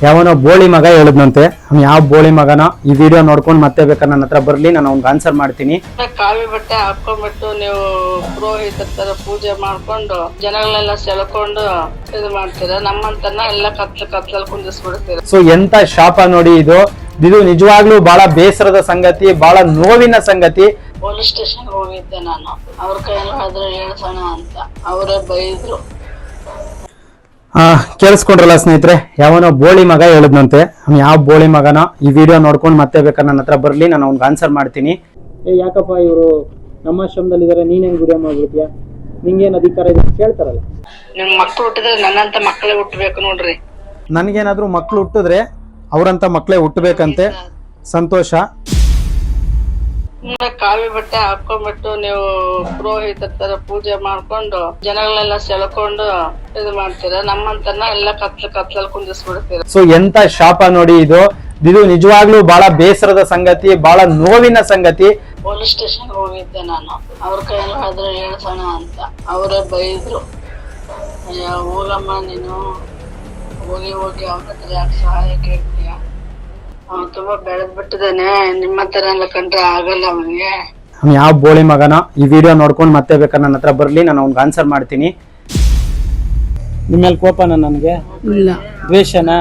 ಯಾವನೋ ಬೋಳಿ ಮಗ ಹೇಳಿದ್ನಂತೆ. ಯಾವ ಬೋಳಿ ಮಗನ ಈ ವಿಡಿಯೋ ನೋಡ್ಕೊಂಡು ಮತ್ತೆ ಬೇಕಾದ್ರೆ ನನ್ನ ಹತ್ರ ಬರ್ಲಿ, ನಾನು ಅವ್ನಿಗೆ ಆನ್ಸರ್ ಮಾಡ್ತೀನಿ. ಕಾವಿ ಬಟ್ಟೆ ಹಾಕೊಂಡ್ಬಿಟ್ಟು ನೀವು ಪುರೋಹಿತರ ತರ ಪೂಜೆ ಮಾಡ್ಕೊಂಡು ಜನಗಳೆಲ್ಲ ಸೆಳ್ಕೊಂಡು ಇದು ಮಾಡ್ತೀರಾ. ನಮ್ಮಂತನ ಎಲ್ಲ ಕತ್ಲಲ್ಲಿ ಕುಂದಿಸ್ಬಿಡ್ತೀರಾ. ಸೊ ಎಂತ ಶಾಪ ನೋಡಿ ಇದು. ಇದು ನಿಜವಾಗ್ಲೂ ಬಹಳ ಬೇಸರದ ಸಂಗತಿ, ಬಹಳ ನೋವಿನ ಸಂಗತಿ. ಪೊಲೀಸ್ ಸ್ಟೇಷನ್ ಹೋಗಿದ್ದೆ ನಾನು, ಅವ್ರ ಕೈಲಾದ್ರೆ ಹೇಳ್ಸೋಣ ಅಂತ. ಅವರೇ ಬೈದ್ರು. ಕೇಳಿಸ್ಕೊಂಡ್ರಲ್ಲ ಸ್ನೇಹಿತರೆ, ಯಾವನೋ ಬೋಳಿ ಮಗ ಹೇಳಿದ್ನಂತೆ. ಯಾವ ಬೋಳಿ ಮಗನ ಈ ವಿಡಿಯೋ ನೋಡ್ಕೊಂಡು ಮತ್ತೆ ಬೇಕಾದ್ರೆ ನನ್ನ ಹತ್ರ ಬರ್ಲಿ, ನಾನು ಅವ್ನಿಗೆ ಆನ್ಸರ್ ಮಾಡ್ತೀನಿ. ಯಾಕಪ್ಪ ಇವರು ನಮ್ಮ ಆಶ್ರಮದಲ್ಲಿ ಇದಾರೆ, ನೀನ್ ಹೆಂಗ್ ವಿಡಿಯೋ ಮಾಡ್ಬಿಡ್ತೀಯ, ನಿಂಗೇನ್ ಅಧಿಕಾರ ಇದೆ ಕೇಳ್ತಾರಲ್ಲ. ನಿಮ್ ಮಕ್ಳು ಹುಟ್ಟಿದ್ರೆ ನನ್ನಂತ ಮಕ್ಕಳೇ ಹುಟ್ಟಬೇಕು ನೋಡ್ರಿ. ನನ್ಗೇನಾದ್ರೂ ಮಕ್ಳು ಹುಟ್ಟಿದ್ರೆ ಅವ್ರಂತ ಮಕ್ಳೇ ಹುಟ್ಟಬೇಕಂತೆ. ಸಂತೋಷ. ಕಾವಿ ಬಟ್ಟೆ ಹಾಕೊಂಡ್ಬಿಟ್ಟು ನೀವು ಪುರೋಹಿತರ ತರ ಪೂಜೆ ಮಾಡ್ಕೊಂಡು ಜನಗಳೆಲ್ಲ ಸೆಳ್ಕೊಂಡು ಇದು ಮಾಡ್ತೀರಾ. ನಮ್ಮಂತನ ಎಲ್ಲ ಕತ್ಲಲ್ಲಿ ಕುಂದಿಸ್ಬಿಡ್ತೀರಾ. ಸೊ ಎಂತ ಶಾಪ ನೋಡಿ ಇದು. ಇದು ನಿಜವಾಗ್ಲೂ ಬಹಳ ಬೇಸರದ ಸಂಗತಿ, ಬಹಳ ನೋವಿನ ಸಂಗತಿ. ಪೊಲೀಸ್ ಸ್ಟೇಷನ್ ಹೋಗಿದ್ದೆ ನಾನು, ಅವ್ರ ಕೈಲಾದ್ರೆ ಹೇಳ್ಸೋಣ ಅಂತ. ಅವರೇ ಬೈದ್ರು. ಹೋಗಮ್ಮ ನೀನು, ಹೋಗಿ ಅವನ ಹತ್ರ ಯಾಕೆ ಸಹಾಯ ಕೇಳ್ತೀಯ, ಅವನು ತುಂಬಾ ಬೆಳೆದ್ ಬಿಟ್ಟಿದ್ದಾನೆ, ನಿಮ್ಮ ತರ ಎಲ್ಲ ಕಂಡ್ರೆ ಆಗಲ್ಲ ಅವನಿಗೆ. ಯಾವ ಬೋಳಿ ಮಗನ ಈ ವಿಡಿಯೋ ನೋಡ್ಕೊಂಡು ಮತ್ತೆ ಬೇಕಾದ್ರೆ ನನ್ನ ಹತ್ರ ಬರ್ಲಿ, ನಾನು ಅವ್ನಿಗೆ ಆನ್ಸರ್ ಮಾಡ್ತೀನಿ. ನಿಮ್ಮೇಲೆ ಕೋಪನ ನನಗೆ? ಇಲ್ಲ. ದ್ವೇಷನಾ?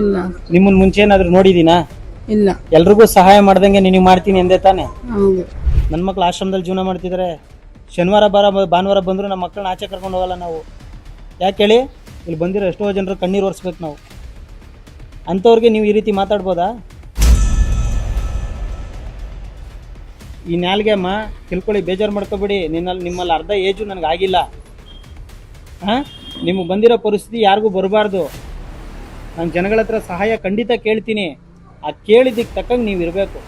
ಇಲ್ಲ. ನಿಮ್ಮನ್ ಮುಂಚೆ ಏನಾದ್ರು ನೋಡಿದೀನಾ? ಇಲ್ಲ. ಎಲ್ರಿಗೂ ಸಹಾಯ ಮಾಡ್ದಂಗೆ ನಿನಗೆ ಮಾಡ್ತೀನಿ ಎಂದೇ ತಾನೆ? ಹೌದು. ನನ್ನ ಮಕ್ಳು ಆಶ್ರಮದಲ್ಲಿ ಜೀವನ ಮಾಡ್ತಿದ್ದಾರೆ. ಶನಿವಾರ ಭಾನುವಾರ ಬಂದ್ರು ನಮ್ಮ ಮಕ್ಕಳನ್ನ ಆಚೆ ಕರ್ಕೊಂಡು ಹೋಗಲ್ಲ ನಾವು. ಯಾಕೆ ಹೇಳಿ? ಇಲ್ಲಿ ಬಂದಿರೋ ಎಷ್ಟೋ ಜನರು ಕಣ್ಣೀರು ಒರೆಸ್ಬೇಕು ನಾವು. ಅಂಥವ್ರಿಗೆ ನೀವು ಈ ರೀತಿ ಮಾತಾಡ್ಬೋದಾ? ಈ ನಾಲ್ಗೆ ಅಮ್ಮ ತಿಳ್ಕೊಳ್ಳಿ, ಬೇಜಾರು ಮಾಡ್ಕೊಬೇಡಿ. ನಿಮ್ಮಲ್ಲಿ ಅರ್ಧ ಏಜು ನನಗೆ ಆಗಿಲ್ಲ. ನಿಮಗೆ ಬಂದಿರೋ ಪರಿಸ್ಥಿತಿ ಯಾರಿಗೂ ಬರಬಾರ್ದು. ನಾನು ಜನಗಳ ಹತ್ರ ಸಹಾಯ ಖಂಡಿತ ಕೇಳ್ತೀನಿ. ಆ ಕೇಳಿದ್ದಕ್ಕೆ ತಕ್ಕಂಗೆ ನೀವು ಇರಬೇಕು.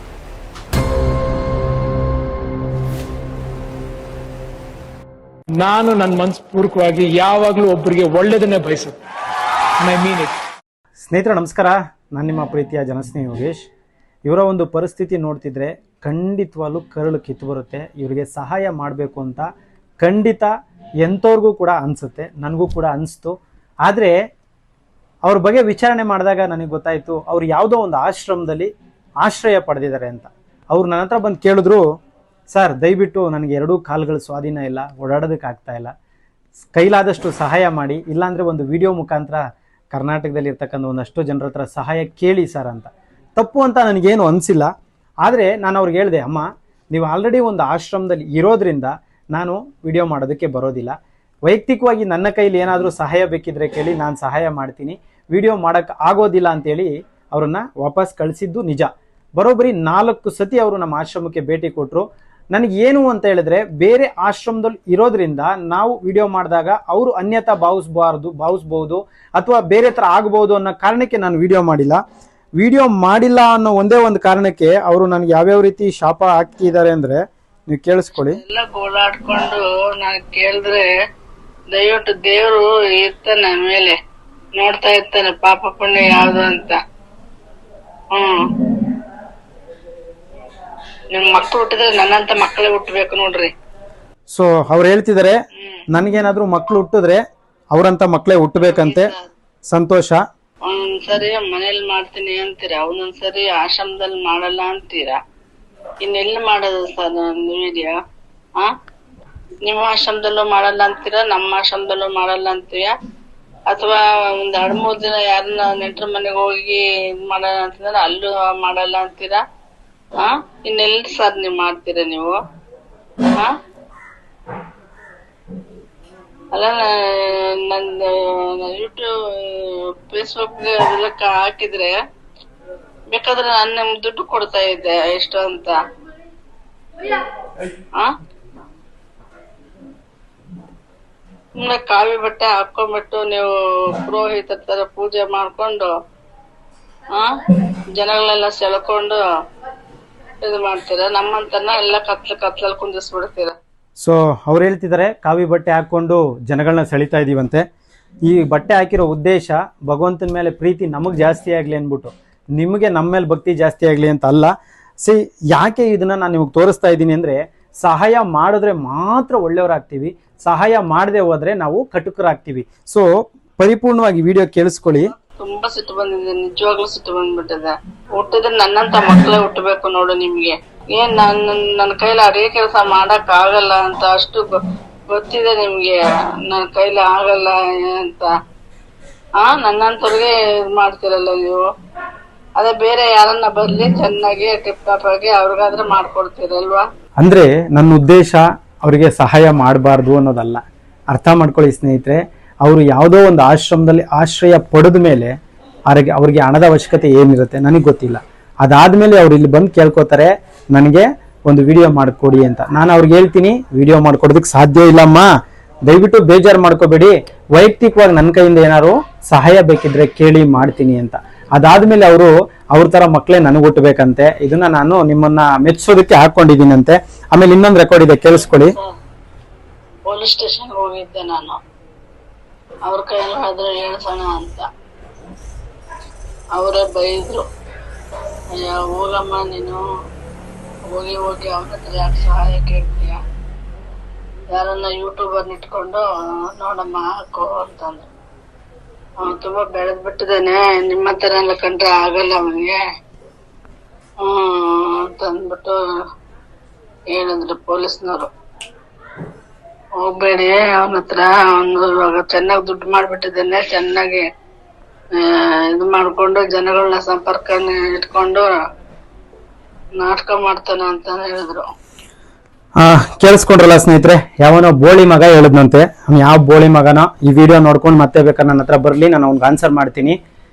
ನಾನು ನನ್ನ ಮನಸ್ಪೂರ್ವಕವಾಗಿ ಯಾವಾಗಲೂ ಒಬ್ಬರಿಗೆ ಒಳ್ಳೆಯದನ್ನೇ ಬಯಸುತ್ತೆ. I mean it. ಸ್ನೇಹಿತರೆ ನಮಸ್ಕಾರ, ನಾನು ನಿಮ್ಮ ಪ್ರೀತಿಯ ಜನಸ್ನೇಹಿ ಯೋಗೇಶ್. ಇವರ ಒಂದು ಪರಿಸ್ಥಿತಿ ನೋಡ್ತಿದ್ರೆ ಖಂಡಿತವಾಗ್ಲೂ ಕರಳು ಕಿತ್ತು ಬರುತ್ತೆ. ಇವರಿಗೆ ಸಹಾಯ ಮಾಡಬೇಕು ಅಂತ ಖಂಡಿತ ಎಂಥವ್ರಿಗೂ ಕೂಡ ಅನಿಸುತ್ತೆ, ನನಗೂ ಕೂಡ ಅನಿಸ್ತು. ಆದರೆ ಅವ್ರ ಬಗ್ಗೆ ವಿಚಾರಣೆ ಮಾಡಿದಾಗ ನನಗೆ ಗೊತ್ತಾಯಿತು, ಅವ್ರು ಯಾವುದೋ ಒಂದು ಆಶ್ರಮದಲ್ಲಿ ಆಶ್ರಯ ಪಡೆದಿದ್ದಾರೆ ಅಂತ. ಅವ್ರು ನನ್ನ ಹತ್ರ ಬಂದು ಕೇಳಿದ್ರು, ಸರ್ ದಯವಿಟ್ಟು ನನಗೆ ಎರಡೂ ಕಾಲುಗಳ ಸ್ವಾಧೀನ ಇಲ್ಲ, ಓಡಾಡೋದಕ್ಕೆ ಆಗ್ತಾ ಇಲ್ಲ, ಕೈಲಾದಷ್ಟು ಸಹಾಯ ಮಾಡಿ, ಇಲ್ಲಾಂದರೆ ಒಂದು ವಿಡಿಯೋ ಮುಖಾಂತರ ಕರ್ನಾಟಕದಲ್ಲಿ ಇರ್ತಕ್ಕಂಥ ಒಂದಷ್ಟು ಜನರ ಹತ್ರ ಸಹಾಯ ಕೇಳಿ ಸರ್ ಅಂತ. ತಪ್ಪು ಅಂತ ನನಗೇನು ಅನಿಸಿಲ್ಲ. ಆದರೆ ನಾನು ಅವ್ರಿಗೆ ಹೇಳಿದೆ, ಅಮ್ಮ ನೀವು ಆಲ್ರೆಡಿ ಒಂದು ಆಶ್ರಮದಲ್ಲಿ ಇರೋದ್ರಿಂದ ನಾನು ವಿಡಿಯೋ ಮಾಡೋದಕ್ಕೆ ಬರೋದಿಲ್ಲ. ವೈಯಕ್ತಿಕವಾಗಿ ನನ್ನ ಕೈಲಿ ಏನಾದರೂ ಸಹಾಯ ಬೇಕಿದ್ರೆ ಕೇಳಿ, ನಾನು ಸಹಾಯ ಮಾಡ್ತೀನಿ. ವಿಡಿಯೋ ಮಾಡೋಕ್ಕೆ ಆಗೋದಿಲ್ಲ ಅಂತೇಳಿ ಅವ್ರನ್ನ ವಾಪಸ್ ಕಳಿಸಿದ್ದು ನಿಜ. ಬರೋಬ್ಬರಿ 4 ಸತಿ ಅವರು ನಮ್ಮ ಆಶ್ರಮಕ್ಕೆ ಭೇಟಿ ಕೊಟ್ಟರು. ನನಗೇನು ಅಂತ ಹೇಳಿದ್ರೆ, ಬೇರೆ ಆಶ್ರಮದಲ್ಲಿ ಇರೋದ್ರಿಂದ ನಾವು ವಿಡಿಯೋ ಮಾಡಿದಾಗ ಅವರು ಅನ್ಯತಾ ಭಾವಿಸ್ಬೋದು ಅಥವಾ ಬೇರೆ ಥರ ಆಗ್ಬೋದು ಅನ್ನೋ ಕಾರಣಕ್ಕೆ ನಾನು ವಿಡಿಯೋ ಮಾಡಿಲ್ಲ ಅನ್ನೋ ಒಂದೇ ಒಂದು ಕಾರಣಕ್ಕೆ ಅವರು ನನಗೆ ಯಾವ್ಯಾವ ರೀತಿ ಶಾಪ ಹಾಕಿದ್ದಾರೆ ಅಂದ್ರೆ ನೀವು ಕೇಳಿಸ್ಕೊಳ್ಳಿ. ಎಲ್ಲ ಗೋಳಾಡ್ಕೊಂಡು ನಾನು ಕೇಳಿದ್ರೆ ದಯವಿಟ್ಟು ದೇವ್ರು ಇರ್ತಾನೆ ಮೇಲೆ ನೋಡ್ತಾ ಇರ್ತಾನೆ, ಪಾಪ ಪುಣ್ಯ ಯಾವ್ದು ಅಂತ. ನಿಮ್ ಮಕ್ಳು ಹುಟ್ಟಿದ್ರೆ ನನ್ನಂತ ಮಕ್ಕಳೇ ಹುಟ್ಟಬೇಕು ನೋಡ್ರಿ. ಸೊ ಅವ್ರು ಹೇಳ್ತಿದ್ದಾರೆ, ನನ್ಗೇನಾದ್ರೂ ಮಕ್ಳು ಹುಟ್ಟಿದ್ರೆ ಅವ್ರಂತ ಮಕ್ಕಳೇ ಹುಟ್ಟಬೇಕಂತೆ. ಸಂತೋಷ. ಒಂದೊಂದ್ಸರಿ ಮನೇಲಿ ಮಾಡ್ತೀನಿ ಅಂತೀರಾ, ಒಂದೊಂದ್ಸರಿ ಆಶ್ರಮದಲ್ಲಿ ಮಾಡಲ್ಲ ಅಂತೀರಾ. ಇನ್ನೆಲ್ಲ ಮಾಡೋದು ಸರ್ ವಿಡಿಯೋ? ನಿಮ್ಮ ಆಶ್ರಮದಲ್ಲೂ ಮಾಡಲ್ಲ ಅಂತೀರಾ, ನಮ್ಮ ಆಶ್ರಮದಲ್ಲೂ ಮಾಡಲ್ಲ ಅಂತೀಯ, ಅಥವಾ ಒಂದ್ 2-3 ದಿನ ಯಾರನ್ನ ನೆಂಟ್ರ ಮನೆಗೆ ಹೋಗಿ ಇದ್ ಮಾಡಲ್ಲ ಅಂತಂದ್ರೆ ಅಲ್ಲೂ ಮಾಡಲ್ಲ ಅಂತೀರಾ. ಇನ್ನೆಲ್ಲ ಸರ್ ನೀವ್ ಮಾಡ್ತೀರಾ ನೀವು? ಅಲ್ಲ, ನಂದು ಯೂಟ್ಯೂಬ್ ಫೇಸ್ಬುಕ್ ಅದೆಲ್ಲ ಹಾಕಿದ್ರೆ ಬೇಕಾದ್ರೆ ನಾನು ನಿಮ್ ದುಡ್ಡು ಕೊಡ್ತಾ ಇದ್ದೆ ಎಷ್ಟು ಅಂತ. ಸುಮ್ನೆ ಕಾವಿ ಬಟ್ಟೆ ಹಾಕೊಂಡ್ಬಿಟ್ಟು ನೀವು ಪುರೋಹಿತರ ತರ ಪೂಜೆ ಮಾಡ್ಕೊಂಡು ಜನಗಳೆಲ್ಲ ಸೆಳ್ಕೊಂಡು ಇದು ಮಾಡ್ತೀರಾ. ನಮ್ಮಂತನ ಎಲ್ಲ ಕತ್ಲಲ್ಲಿ ಕುಂದಿಸ್ಬಿಡ್ತೀರಾ. ಸೊ ಅವ್ರು ಹೇಳ್ತಿದ್ದಾರೆ, ಕಾವಿ ಬಟ್ಟೆ ಹಾಕೊಂಡು ಜನಗಳನ್ನ ಸೆಳಿತಾ ಇದೀವಂತೆ. ಈ ಬಟ್ಟೆ ಹಾಕಿರೋ ಉದ್ದೇಶ ಭಗವಂತನ ಮೇಲೆ ಪ್ರೀತಿ ನಮಗೆ ಜಾಸ್ತಿ ಆಗಲಿ ಅಂದ್ಬಿಟ್ಟು, ನಿಮಗೆ ನಮ್ಮ ಮೇಲೆ ಭಕ್ತಿ ಜಾಸ್ತಿ ಆಗಲಿ ಅಂತ ಅಲ್ಲ. ಯಾಕೆ ಇದನ್ನ ನಾನು ನಿಮಗೆ ತೋರಿಸ್ತಾ ಇದ್ದೀನಿ ಅಂದರೆ, ಸಹಾಯ ಮಾಡಿದ್ರೆ ಮಾತ್ರ ಒಳ್ಳೆಯವರಾಗ್ತೀವಿ, ಸಹಾಯ ಮಾಡದೆ ಹೋದ್ರೆ ನಾವು ಕಟುಕರಾಗ್ತೀವಿ. ಸೊ ಪರಿಪೂರ್ಣವಾಗಿ ವಿಡಿಯೋ ಕೇಳಿಸ್ಕೊಳ್ಳಿ. ತುಂಬಾ ಸಿಟ್ಟು ಬಂದಿದೆ, ನಿಜವಾಗ್ಲೂ ಸಿಟ್ಟು ಬಂದ್ಬಿಟ್ಟಿದೆ. ಹುಟ್ಟಿದ್ರೆ ನನ್ನಂತ ಮಕ್ಳೇ ಹುಟ್ಟಬೇಕು ನೋಡು ನಿಮ್ಗೆ. ಏನ್ ನನ್ನ ಕೈಲಿ ಅಡಿಗೆ ಕೆಲಸ ಮಾಡಕ್ ಆಗಲ್ಲ ಅಂತ ಅಷ್ಟು ಗೊತ್ತಿದೆ ನಿಮ್ಗೆ. ನನ್ನ ಕೈಲಿ ಆಗಲ್ಲ ಅಂತ ನನ್ನಂತವ್ರಿಗೆ ಮಾಡ್ತಿರಲ್ಲ ನೀವು. ಅದೇ ಬೇರೆ ಯಾರನ್ನ ಬರ್ಲಿ ಚೆನ್ನಾಗಿ ಟಿಪ್ ಟಾಪ್ ಆಗಿ ಅವ್ರಿಗಾದ್ರೆ ಮಾಡ್ಕೊಡ್ತೀರಲ್ವಾ? ಅಂದ್ರೆ ನನ್ನ ಉದ್ದೇಶ ಅವರಿಗೆ ಸಹಾಯ ಮಾಡಬಾರ್ದು ಅನ್ನೋದಲ್ಲ. ಅರ್ಥ ಮಾಡ್ಕೊಳ್ಳಿ ಸ್ನೇಹಿತರೆ, ಅವರು ಯಾವುದೋ ಒಂದು ಆಶ್ರಮದಲ್ಲಿ ಆಶ್ರಯ ಪಡೆದ ಮೇಲೆ ಅವ್ರಿಗೆ ಹಣದ ಅವಶ್ಯಕತೆ ಏನಿರುತ್ತೆ ನನಗೆ ಗೊತ್ತಿಲ್ಲ. ಅದಾದ್ಮೇಲೆ ಅವ್ರು ಇಲ್ಲಿ ಬಂದು ಕೇಳ್ಕೊತಾರೆ ನನಗೆ ಒಂದು ವಿಡಿಯೋ ಮಾಡಿಕೊಡಿ ಅಂತ. ನಾನು ಅವ್ರಿಗೆ ಹೇಳ್ತೀನಿ ವಿಡಿಯೋ ಮಾಡ್ಕೊಡೋದಕ್ಕೆ ಸಾಧ್ಯ ಇಲ್ಲಮ್ಮ, ದಯವಿಟ್ಟು ಬೇಜಾರು ಮಾಡ್ಕೋಬೇಡಿ, ವೈಯಕ್ತಿಕವಾಗಿ ನನ್ನ ಕೈಯಿಂದ ಏನಾದ್ರು ಸಹಾಯ ಬೇಕಿದ್ರೆ ಕೇಳಿ ಮಾಡ್ತೀನಿ ಅಂತ. ಅದಾದ್ಮೇಲೆ ಅವರು ಅವ್ರ ತರ ಮಕ್ಕಳೇ ನನಗೆ ಹುಟ್ಟಬೇಕಂತೆ. ಇದನ್ನ ನಾನು ನಿಮ್ಮನ್ನ ಮೆಚ್ಚೋದಕ್ಕೆ ಹಾಕೊಂಡಿದ್ದೀನಂತೆ. ಆಮೇಲೆ ಇನ್ನೊಂದು ರೆಕಾರ್ಡ್ ಇದೆ, ಕೇಳಿಸ್ಕೊಳ್ಳಿ. ಪೊಲೀಸ್ ಸ್ಟೇಷನ್ ಹೋಗಿದ್ದೆ ನಾನು, ಅವ್ರ ಕೈಯಲ್ಲಿ ಆದ್ರೆ ಹೇಳ್ಸೋಣ ಅಂತ. ಅವರೇ ಬೈದ್ರು, ಅಯ್ಯ ಹೋಗಮ್ಮ ನೀನು, ಹೋಗಿ ಅವ್ರ ಹತ್ರ ಯಾಕೆ ಸಹಾಯ ಕೇಳ್ತೀಯ, ಯಾರನ್ನ ಯೂಟ್ಯೂಬರ್ ಇಟ್ಕೊಂಡು ನೋಡಮ್ಮ ಹಾಕೋ ಅಂತಂದ್ರು. ತುಂಬಾ ಬೆಳೆದ್ ಬಿಟ್ಟಿದ್ದೇನೆ, ನಿಮ್ಮ ಹತ್ರ ಎಲ್ಲ ಕಂಡ್ರೆ ಆಗಲ್ಲ ಅವನಿಗೆ ಅಂತಂದ್ಬಿಟ್ಟು ಹೇಳಿದ್ರು ಪೊಲೀಸ್ನವರು. ಹೋಗ್ಬೇಡಿ ಅವನ ಹತ್ರ, ಅವನು ಇವಾಗ ಚೆನ್ನಾಗಿ ದುಡ್ಡು ಮಾಡ್ಬಿಟ್ಟಿದ್ದೇನೆ, ಚೆನ್ನಾಗಿ ಇದು ಮಾಡ್ಕೊಂಡು ಜನಗಳನ್ನ ಸಂಪರ್ಕ ಇಟ್ಕೊಂಡು ನಾಟಕ ಮಾಡ್ತಾನ ಅಂತ ಹೇಳಿದ್ರು. ಕೇಳಿಸ್ಕೊಂಡ್ರಲ್ಲ ಸ್ನೇಹಿತರೆ, ಯಾವನೋ ಬೋಳಿ ಮಗ ಹೇಳಿದ್ನಂತೆ. ಯಾವ ಬೋಳಿ ಮಗನೋ ಈ ವಿಡಿಯೋ ನೋಡ್ಕೊಂಡು ಮತ್ತೆ ಬೇಕಾದ್ರೆ ನನ್ನ ಹತ್ರ ಬರ್ಲಿ, ನಾನು ಅವ್ನಿಗೆ ಆನ್ಸರ್ ಮಾಡ್ತೀನಿ.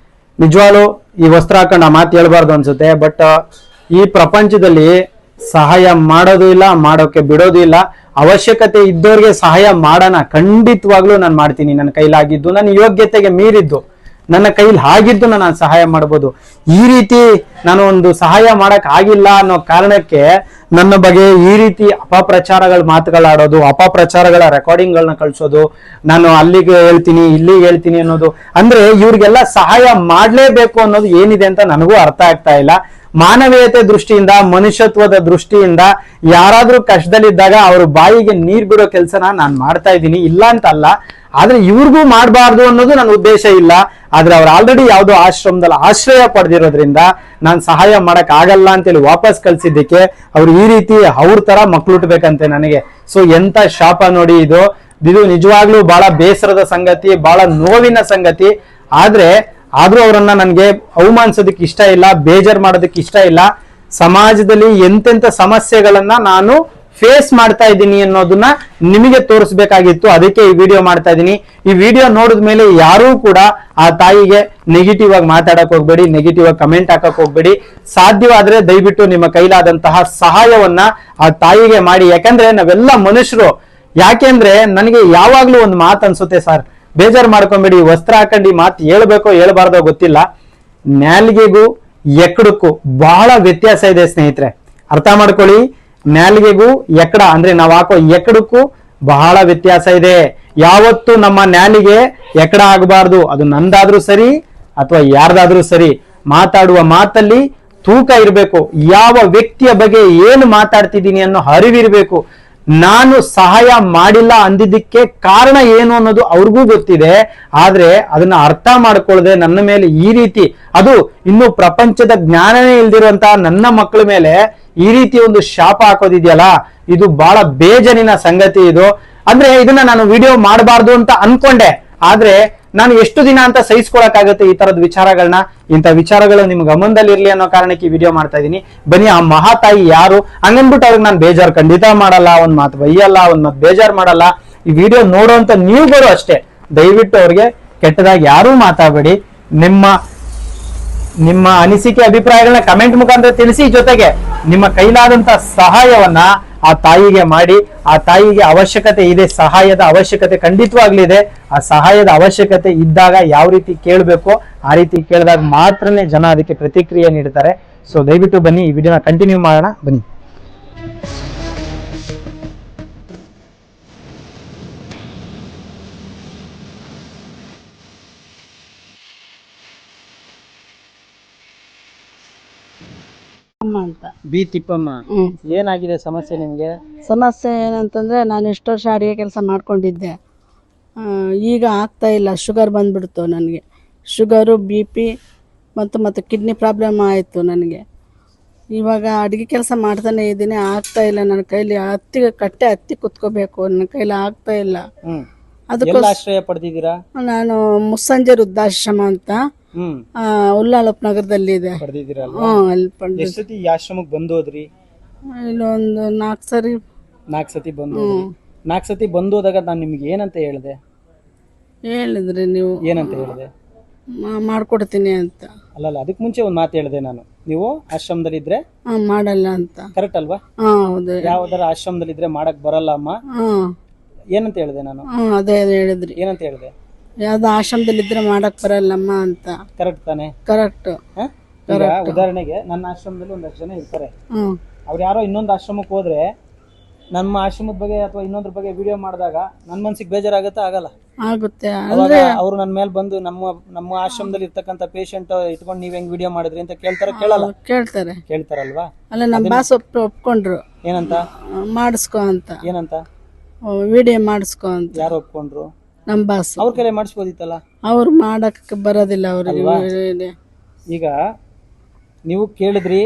ನಿಜವಾಗ್ಲೂ ಈ ವಸ್ತ್ರ ಹಾಕೊಂಡು ಆ ಮಾತು ಹೇಳ್ಬಾರ್ದು ಅನ್ಸುತ್ತೆ. ಬಟ್ ಈ ಪ್ರಪಂಚದಲ್ಲಿ ಸಹಾಯ ಮಾಡೋದು ಇಲ್ಲ, ಮಾಡೋಕೆ ಬಿಡೋದು ಇಲ್ಲ. ಅವಶ್ಯಕತೆ ಇದ್ದವ್ರಿಗೆ ಸಹಾಯ ಮಾಡೋಣ, ಖಂಡಿತವಾಗ್ಲೂ ನಾನು ಮಾಡ್ತೀನಿ. ನನ್ನ ಕೈಲಾಗಿದ್ದು, ನನ್ನ ಯೋಗ್ಯತೆಗೆ ಮೀರಿದ್ದು, ನನ್ನ ಕೈಲಿ ಆಗಿದ್ದು ನಾನು ಸಹಾಯ ಮಾಡ್ಬೋದು. ಈ ರೀತಿ ನಾನು ಒಂದು ಸಹಾಯ ಮಾಡಕ್ ಆಗಿಲ್ಲ ಅನ್ನೋ ಕಾರಣಕ್ಕೆ ನನ್ನ ಬಗ್ಗೆ ಈ ರೀತಿ ಅಪಪ್ರಚಾರಗಳ ಮಾತುಗಳಾಡೋದು, ಅಪಪ್ರಚಾರಗಳ ರೆಕಾರ್ಡಿಂಗ್ಗಳನ್ನ ಕಳ್ಸೋದು, ನಾನು ಅಲ್ಲಿಗೆ ಹೇಳ್ತೀನಿ ಇಲ್ಲಿಗೆ ಹೇಳ್ತೀನಿ ಅನ್ನೋದು, ಅಂದ್ರೆ ಇವ್ರಿಗೆಲ್ಲ ಸಹಾಯ ಮಾಡ್ಲೇಬೇಕು ಅನ್ನೋದು ಏನಿದೆ ಅಂತ ನನಗೂ ಅರ್ಥ ಆಗ್ತಾ ಇಲ್ಲ. ಮಾನವೀಯತೆ ದೃಷ್ಟಿಯಿಂದ, ಮನುಷ್ಯತ್ವದ ದೃಷ್ಟಿಯಿಂದ ಯಾರಾದ್ರೂ ಕಷ್ಟದಲ್ಲಿದ್ದಾಗ ಅವ್ರ ಬಾಯಿಗೆ ನೀರ್ ಬಿಡೋ ಕೆಲ್ಸನ ನಾನು ಮಾಡ್ತಾ ಇದ್ದೀನಿ, ಇಲ್ಲ ಅಂತ ಅಲ್ಲ. ಆದ್ರೆ ಇವ್ರಿಗೂ ಮಾಡಬಾರ್ದು ಅನ್ನೋದು ನನ್ನ ಉದ್ದೇಶ ಇಲ್ಲ. ಆದ್ರೆ ಅವ್ರು ಆಲ್ರೆಡಿ ಯಾವ್ದೋ ಆಶ್ರಮದಲ್ಲಿ ಆಶ್ರಯ ಪಡೆದಿರೋದ್ರಿಂದ ನಾನು ಸಹಾಯ ಮಾಡಕ್ ಆಗಲ್ಲ ಅಂತೇಳಿ ವಾಪಸ್ ಕಳ್ಸಿದ್ದಕ್ಕೆ ಅವ್ರು ಈ ರೀತಿ ಅವ್ರ ತರ ಮಕ್ಳು ಹುಟ್ಟಬೇಕಂತೆ ನನಗೆ. ಸೊ ಎಂತ ಶಾಪ ನೋಡಿ ಇದು ನಿಜವಾಗ್ಲೂ ಬಹಳ ಬೇಸರದ ಸಂಗತಿ, ಬಹಳ ನೋವಿನ ಸಂಗತಿ. ಆದ್ರೂ ಅವರನ್ನ ನನ್ಗೆ ಅವಮಾನಿಸೋದಕ್ಕೆ ಇಷ್ಟ ಇಲ್ಲ, ಬೇಜಾರ್ ಮಾಡೋದಕ್ಕೆ ಇಷ್ಟ ಇಲ್ಲ. ಸಮಾಜದಲ್ಲಿ ಎಂತೆಂತ ಸಮಸ್ಯೆಗಳನ್ನ ನಾನು ಫೇಸ್ ಮಾಡ್ತಾ ಇದ್ದೀನಿ ಅನ್ನೋದನ್ನ ನಿಮಗೆ ತೋರಿಸ್ಬೇಕಾಗಿತ್ತು, ಅದಕ್ಕೆ ಈ ವಿಡಿಯೋ ಮಾಡ್ತಾ ಇದ್ದೀನಿ. ಈ ವಿಡಿಯೋ ನೋಡಿದ್ಮೇಲೆ ಯಾರೂ ಕೂಡ ಆ ತಾಯಿಗೆ ನೆಗೆಟಿವ್ ಆಗಿ ಮಾತಾಡಕ್ ಹೋಗ್ಬೇಡಿ, ನೆಗೆಟಿವ್ ಆಗಿ ಕಮೆಂಟ್ ಹಾಕಕ್ ಹೋಗ್ಬೇಡಿ. ಸಾಧ್ಯವಾದ್ರೆ ದಯವಿಟ್ಟು ನಿಮ್ಮ ಕೈಲಾದಂತಹ ಸಹಾಯವನ್ನ ಆ ತಾಯಿಗೆ ಮಾಡಿ. ಯಾಕಂದ್ರೆ ನಾವೆಲ್ಲ ಮನುಷ್ಯರು. ಯಾಕೆಂದ್ರೆ ನನಗೆ ಯಾವಾಗ್ಲೂ ಒಂದು ಮಾತು ಅನ್ಸುತ್ತೆ, ಸರ್ ಬೇಜಾರು ಮಾಡ್ಕೊಂಬೇಡಿ, ವಸ್ತ್ರ ಹಾಕೊಂಡು ಈ ಮಾತು ಹೇಳ್ಬೇಕೋ ಹೇಳ್ಬಾರ್ದೋ ಗೊತ್ತಿಲ್ಲ, ನಾಲಿಗೆಗೂ ಎಕ್ಕಡಕ್ಕೂ ಬಹಳ ವ್ಯತ್ಯಾಸ ಇದೆ ಸ್ನೇಹಿತರೆ. ಅರ್ಥ ಮಾಡ್ಕೊಳ್ಳಿ, ನಾಲಿಗೆಗೂ ಎಕ್ಕಡ ಅಂದ್ರೆ ನಾವು ಹಾಕೋ ಎಕ್ಕಡಕ್ಕೂ ಬಹಳ ವ್ಯತ್ಯಾಸ ಇದೆ. ಯಾವತ್ತು ನಮ್ಮ ನಾಲಿಗೆ ಎಕ್ಕಡ ಆಗಬಾರ್ದು. ಅದು ನಂದಾದ್ರೂ ಸರಿ ಅಥವಾ ಯಾರ್ದಾದ್ರೂ ಸರಿ, ಮಾತಾಡುವ ಮಾತಲ್ಲಿ ತೂಕ ಇರಬೇಕು. ಯಾವ ವ್ಯಕ್ತಿಯ ಬಗ್ಗೆ ಏನು ಮಾತಾಡ್ತಿದ್ದೀನಿ ಅನ್ನೋ ಅರಿವಿರ್ಬೇಕು. ನಾನು ಸಹಾಯ ಮಾಡಿಲ್ಲ ಅಂದಿದ್ದಕ್ಕೆ ಕಾರಣ ಏನು ಅನ್ನೋದು ಅವ್ರಿಗೂ ಗೊತ್ತಿದೆ. ಆದ್ರೆ ಅದನ್ನ ಅರ್ಥ ಮಾಡ್ಕೊಳ್ಳದೆ ನನ್ನ ಮೇಲೆ ಈ ರೀತಿ, ಅದು ಇನ್ನು ಪ್ರಪಂಚದ ಜ್ಞಾನನೇ ಇಲ್ದಿರುವಂತಹ ನನ್ನ ಮಕ್ಕಳ ಮೇಲೆ ಈ ರೀತಿ ಒಂದು ಶಾಪ ಹಾಕೋದಿದೆಯಲ್ಲ, ಇದು ಬಹಳ ಬೇಜನಿನ ಸಂಗತಿ. ಇದು ಅಂದ್ರೆ ಇದನ್ನ ನಾನು ವಿಡಿಯೋ ಮಾಡಬಾರ್ದು ಅಂತ ಅನ್ಕೊಂಡೆ, ಆದ್ರೆ ನಾನು ಎಷ್ಟು ದಿನ ಅಂತ ಸಹಿಸ್ಕೊಳಕ್ಕಾಗತ್ತೆ ಈ ತರದ ವಿಚಾರಗಳನ್ನ. ಇಂಥ ವಿಚಾರಗಳು ನಿಮ್ ಗಮನದಲ್ಲಿ ಇರ್ಲಿ ಅನ್ನೋ ಕಾರಣಕ್ಕೆ ಈ ವಿಡಿಯೋ ಮಾಡ್ತಾ ಇದೀನಿ. ಬನ್ನಿ, ಆ ಮಹಾತಾಯಿ ಯಾರು ಹಂಗನ್ಬಿಟ್ಟು ಅವ್ರಿಗೆ ನಾನು ಬೇಜಾರು ಖಂಡಿತ ಮಾಡಲ್ಲ, ಒಂದ್ ಮಾತು ಬೈಯಲ್ಲ, ಒಂದ್ ಮಾತು ಬೇಜಾರು ಮಾಡಲ್ಲ. ಈ ವಿಡಿಯೋ ನೋಡುವಂತ ನೀವುಗಳು ಅಷ್ಟೇ, ದಯವಿಟ್ಟು ಅವ್ರಿಗೆ ಕೆಟ್ಟದಾಗಿ ಯಾರೂ ಮಾತಾಡಬೇಡಿ. ನಿಮ್ಮ ಅನಿಸಿಕೆ ಅಭಿಪ್ರಾಯಗಳನ್ನ ಕಮೆಂಟ್ ಮುಖಾಂತರ ತಿಳಿಸಿ. ಜೊತೆಗೆ ನಿಮ್ಮ ಕೈಲಾದಂತ ಸಹಾಯವನ್ನ ಆ ತಾಯಿಗೆ ಮಾಡಿ. ಆ ತಾಯಿಗೆ ಅವಶ್ಯಕತೆ ಇದೆ, ಸಹಾಯದ ಅವಶ್ಯಕತೆ ಖಂಡಿತವಾಗ್ಲಿದೆ. ಆ ಸಹಾಯದ ಅವಶ್ಯಕತೆ ಇದ್ದಾಗ ಯಾವ ರೀತಿ ಕೇಳಬೇಕು ಆ ರೀತಿ ಕೇಳಿದಾಗ ಮಾತ್ರನೇ ಜನ ಅದಕ್ಕೆ ಪ್ರತಿಕ್ರಿಯೆ ನೀಡ್ತಾರೆ. ಸೊ ದಯವಿಟ್ಟು ಬನ್ನಿ, ಈ ವಿಡಿಯೋನ ಕಂಟಿನ್ಯೂ ಮಾಡೋಣ, ಬನ್ನಿ. ಅಂತ ಬಿ ತಿಪ್ಪಮ್ಮ, ಏನಾಗಿದೆ ಸಮಸ್ಯೆ ನಿಮ್ಗೆ? ಸಮಸ್ಯೆ ಏನಂತಂದ್ರೆ, ನಾನು ಎಷ್ಟು ವರ್ಷ ಅಡಿಗೆ ಕೆಲಸ ಮಾಡ್ಕೊಂಡಿದ್ದೆ, ಈಗ ಆಗ್ತಾ ಇಲ್ಲ. ಶುಗರ್ ಬಂದ್ಬಿಡ್ತು ನನಗೆ. ಶುಗರು BP ಮತ್ತು ಕಿಡ್ನಿ ಪ್ರಾಬ್ಲಮ್ ಆಯಿತು ನನಗೆ. ಇವಾಗ ಅಡುಗೆ ಕೆಲಸ ಮಾಡ್ತಾನೆ ಇದ್ದೀನಿ, ಆಗ್ತಾ ಇಲ್ಲ. ನನ್ನ ಕೈಲಿ ಹತ್ತಿ ಕುತ್ಕೋಬೇಕು, ನನ್ನ ಕೈಲಿ ಆಗ್ತಾ ಇಲ್ಲ. ಎಲ್ಲ ಆಶ್ರಯ ಪಡೆದಿದ್ದೀರಾ? ನಾನು ಮುಸ್ಸಂಜೆ ವೃದ್ಧಾಶ್ರಮ ಅಂತ ಉಲ್ಲಾಳಪ್ಪ ನಗರದಲ್ಲಿ ಇದೆ. ಪಡೆದಿದ್ದೀರಲ್ಲ? ಅಲ್ಲಿ ಪಡೆದು ಎಷ್ಟು ಸತಿ ಈ ಆಶ್ರಮಕ್ಕೆ ಬಂದು ಹೋದ್ರಿ? ಇಲ್ಲೊಂದು 4 ಸರಿ. 4 ಸತಿ ಬಂದು ಹೋದ್ರಿ. 4 ಸತಿ ಬಂದು ಹೋದಾಗ ನಾನು ನಿಮ್ಗೆ ಏನಂತ ಹೇಳಿದೆ? ಹೇಳಿದ್ರಿ ನೀವು ಏನಂತ ಹೇಳಿದೆ? ಮಾಡ್ಕೊಡ್ತೀನಿ ಅಂತ. ಅಲ್ಲಲ್ಲ, ಅದಕ್ಕೆ ಮುಂಚೆ ಒಂದು ಮಾತು ಹೇಳಿದೆ ನಾನು. ನೀವು ಆಶ್ರಮದಲ್ಲಿ ಇದ್ರೆ ಮಾಡಲ್ಲ ಅಂತ. ಕರೆಕ್ಟ್ ಅಲ್ವಾ? ಹೌದು. ಯಾವ್ದಾರ ಆಶ್ರಮದಲ್ಲಿ ಇದ್ರೆ ಮಾಡಕ್ ಬರಲ್ಲ ಅಮ್ಮ. ಏನಂತ ಹೇಳಿದೆ ನಾನು? ಅದೇ ಹೇಳಿದ್ರಿ. ಏನಂತ ಹೇಳಿದೆ? ಯಾವ್ದು ಆಶ್ರಮದಲ್ಲಿ ಇದ್ರೆ ಮಾಡಕ್ ಬರಲ್ಲಮ್ಮ ಅಂತ. ಕರೆಕ್ಟ್ ತಾನೆ? ಕರೆಕ್ಟ್. ಈಗ ಉದಾಹರಣೆಗೆ ನನ್ನ ಆಶ್ರಮದಲ್ಲಿ ಒಂದಷ್ಟು ಜನ ಇರ್ತಾರೆ. ಅವ್ರು ಯಾರೋ ಇನ್ನೊಂದು ಆಶ್ರಮಕ್ಕೆ ಹೋದ್ರೆ ನಮ್ಮ ಆಶ್ರಮದ ಬಗ್ಗೆ ಅಥವಾ ಇನ್ನೊಂದ್ರ ಬಗ್ಗೆ ವಿಡಿಯೋ ಮಾಡಿದಾಗ ನನ್ನ ಮನ್ಸಿಗೆ ಬೇಜಾರಾಗುತ್ತೆ? ಆಗಲ್ಲ? ಆಗುತ್ತೆ. ಅವ್ರು ನನ್ನ ಮೇಲೆ ಬಂದು ನಮ್ಮ ಆಶ್ರಮದಲ್ಲಿ ಇರ್ತಕ್ಕಂಥ ಪೇಷಂಟ್ ಇಟ್ಕೊಂಡು ನೀವ್ ಹೆಂಗ್ ವಿಡಿಯೋ ಮಾಡಿದ್ರಿ ಅಂತ ಕೇಳಲ್ಲ? ಕೇಳ್ತಾರಲ್ವಾ? ಅಲ್ಲ, ನಮ್ಮ ಬಾಸ್ ಒಪ್ಕೊಂಡ್ರು. ಏನಂತ? ಮಾಡಿಸ್ಕೊ ಅಂತ. ಏನಂತ? ವಿಡಿಯೋ ಮಾಡಿಸ್ಕೊ ಅಂತ. ಯಾರು ಒಪ್ಕೊಂಡ್ರು? ನಮ್ಮ ಬಾಸ್. ಅವ್ರ ಕೈಲೇ ಮಾಡಿಸ್ಬೋದಿತ್ತಲ್ಲ? ಅವ್ರು ಮಾಡಕ್ ಬರೋದಿಲ್ಲ ಅವ್ರಿಗೆ. ಈಗ ನೀವು ಕೇಳಿದ್ರಿ,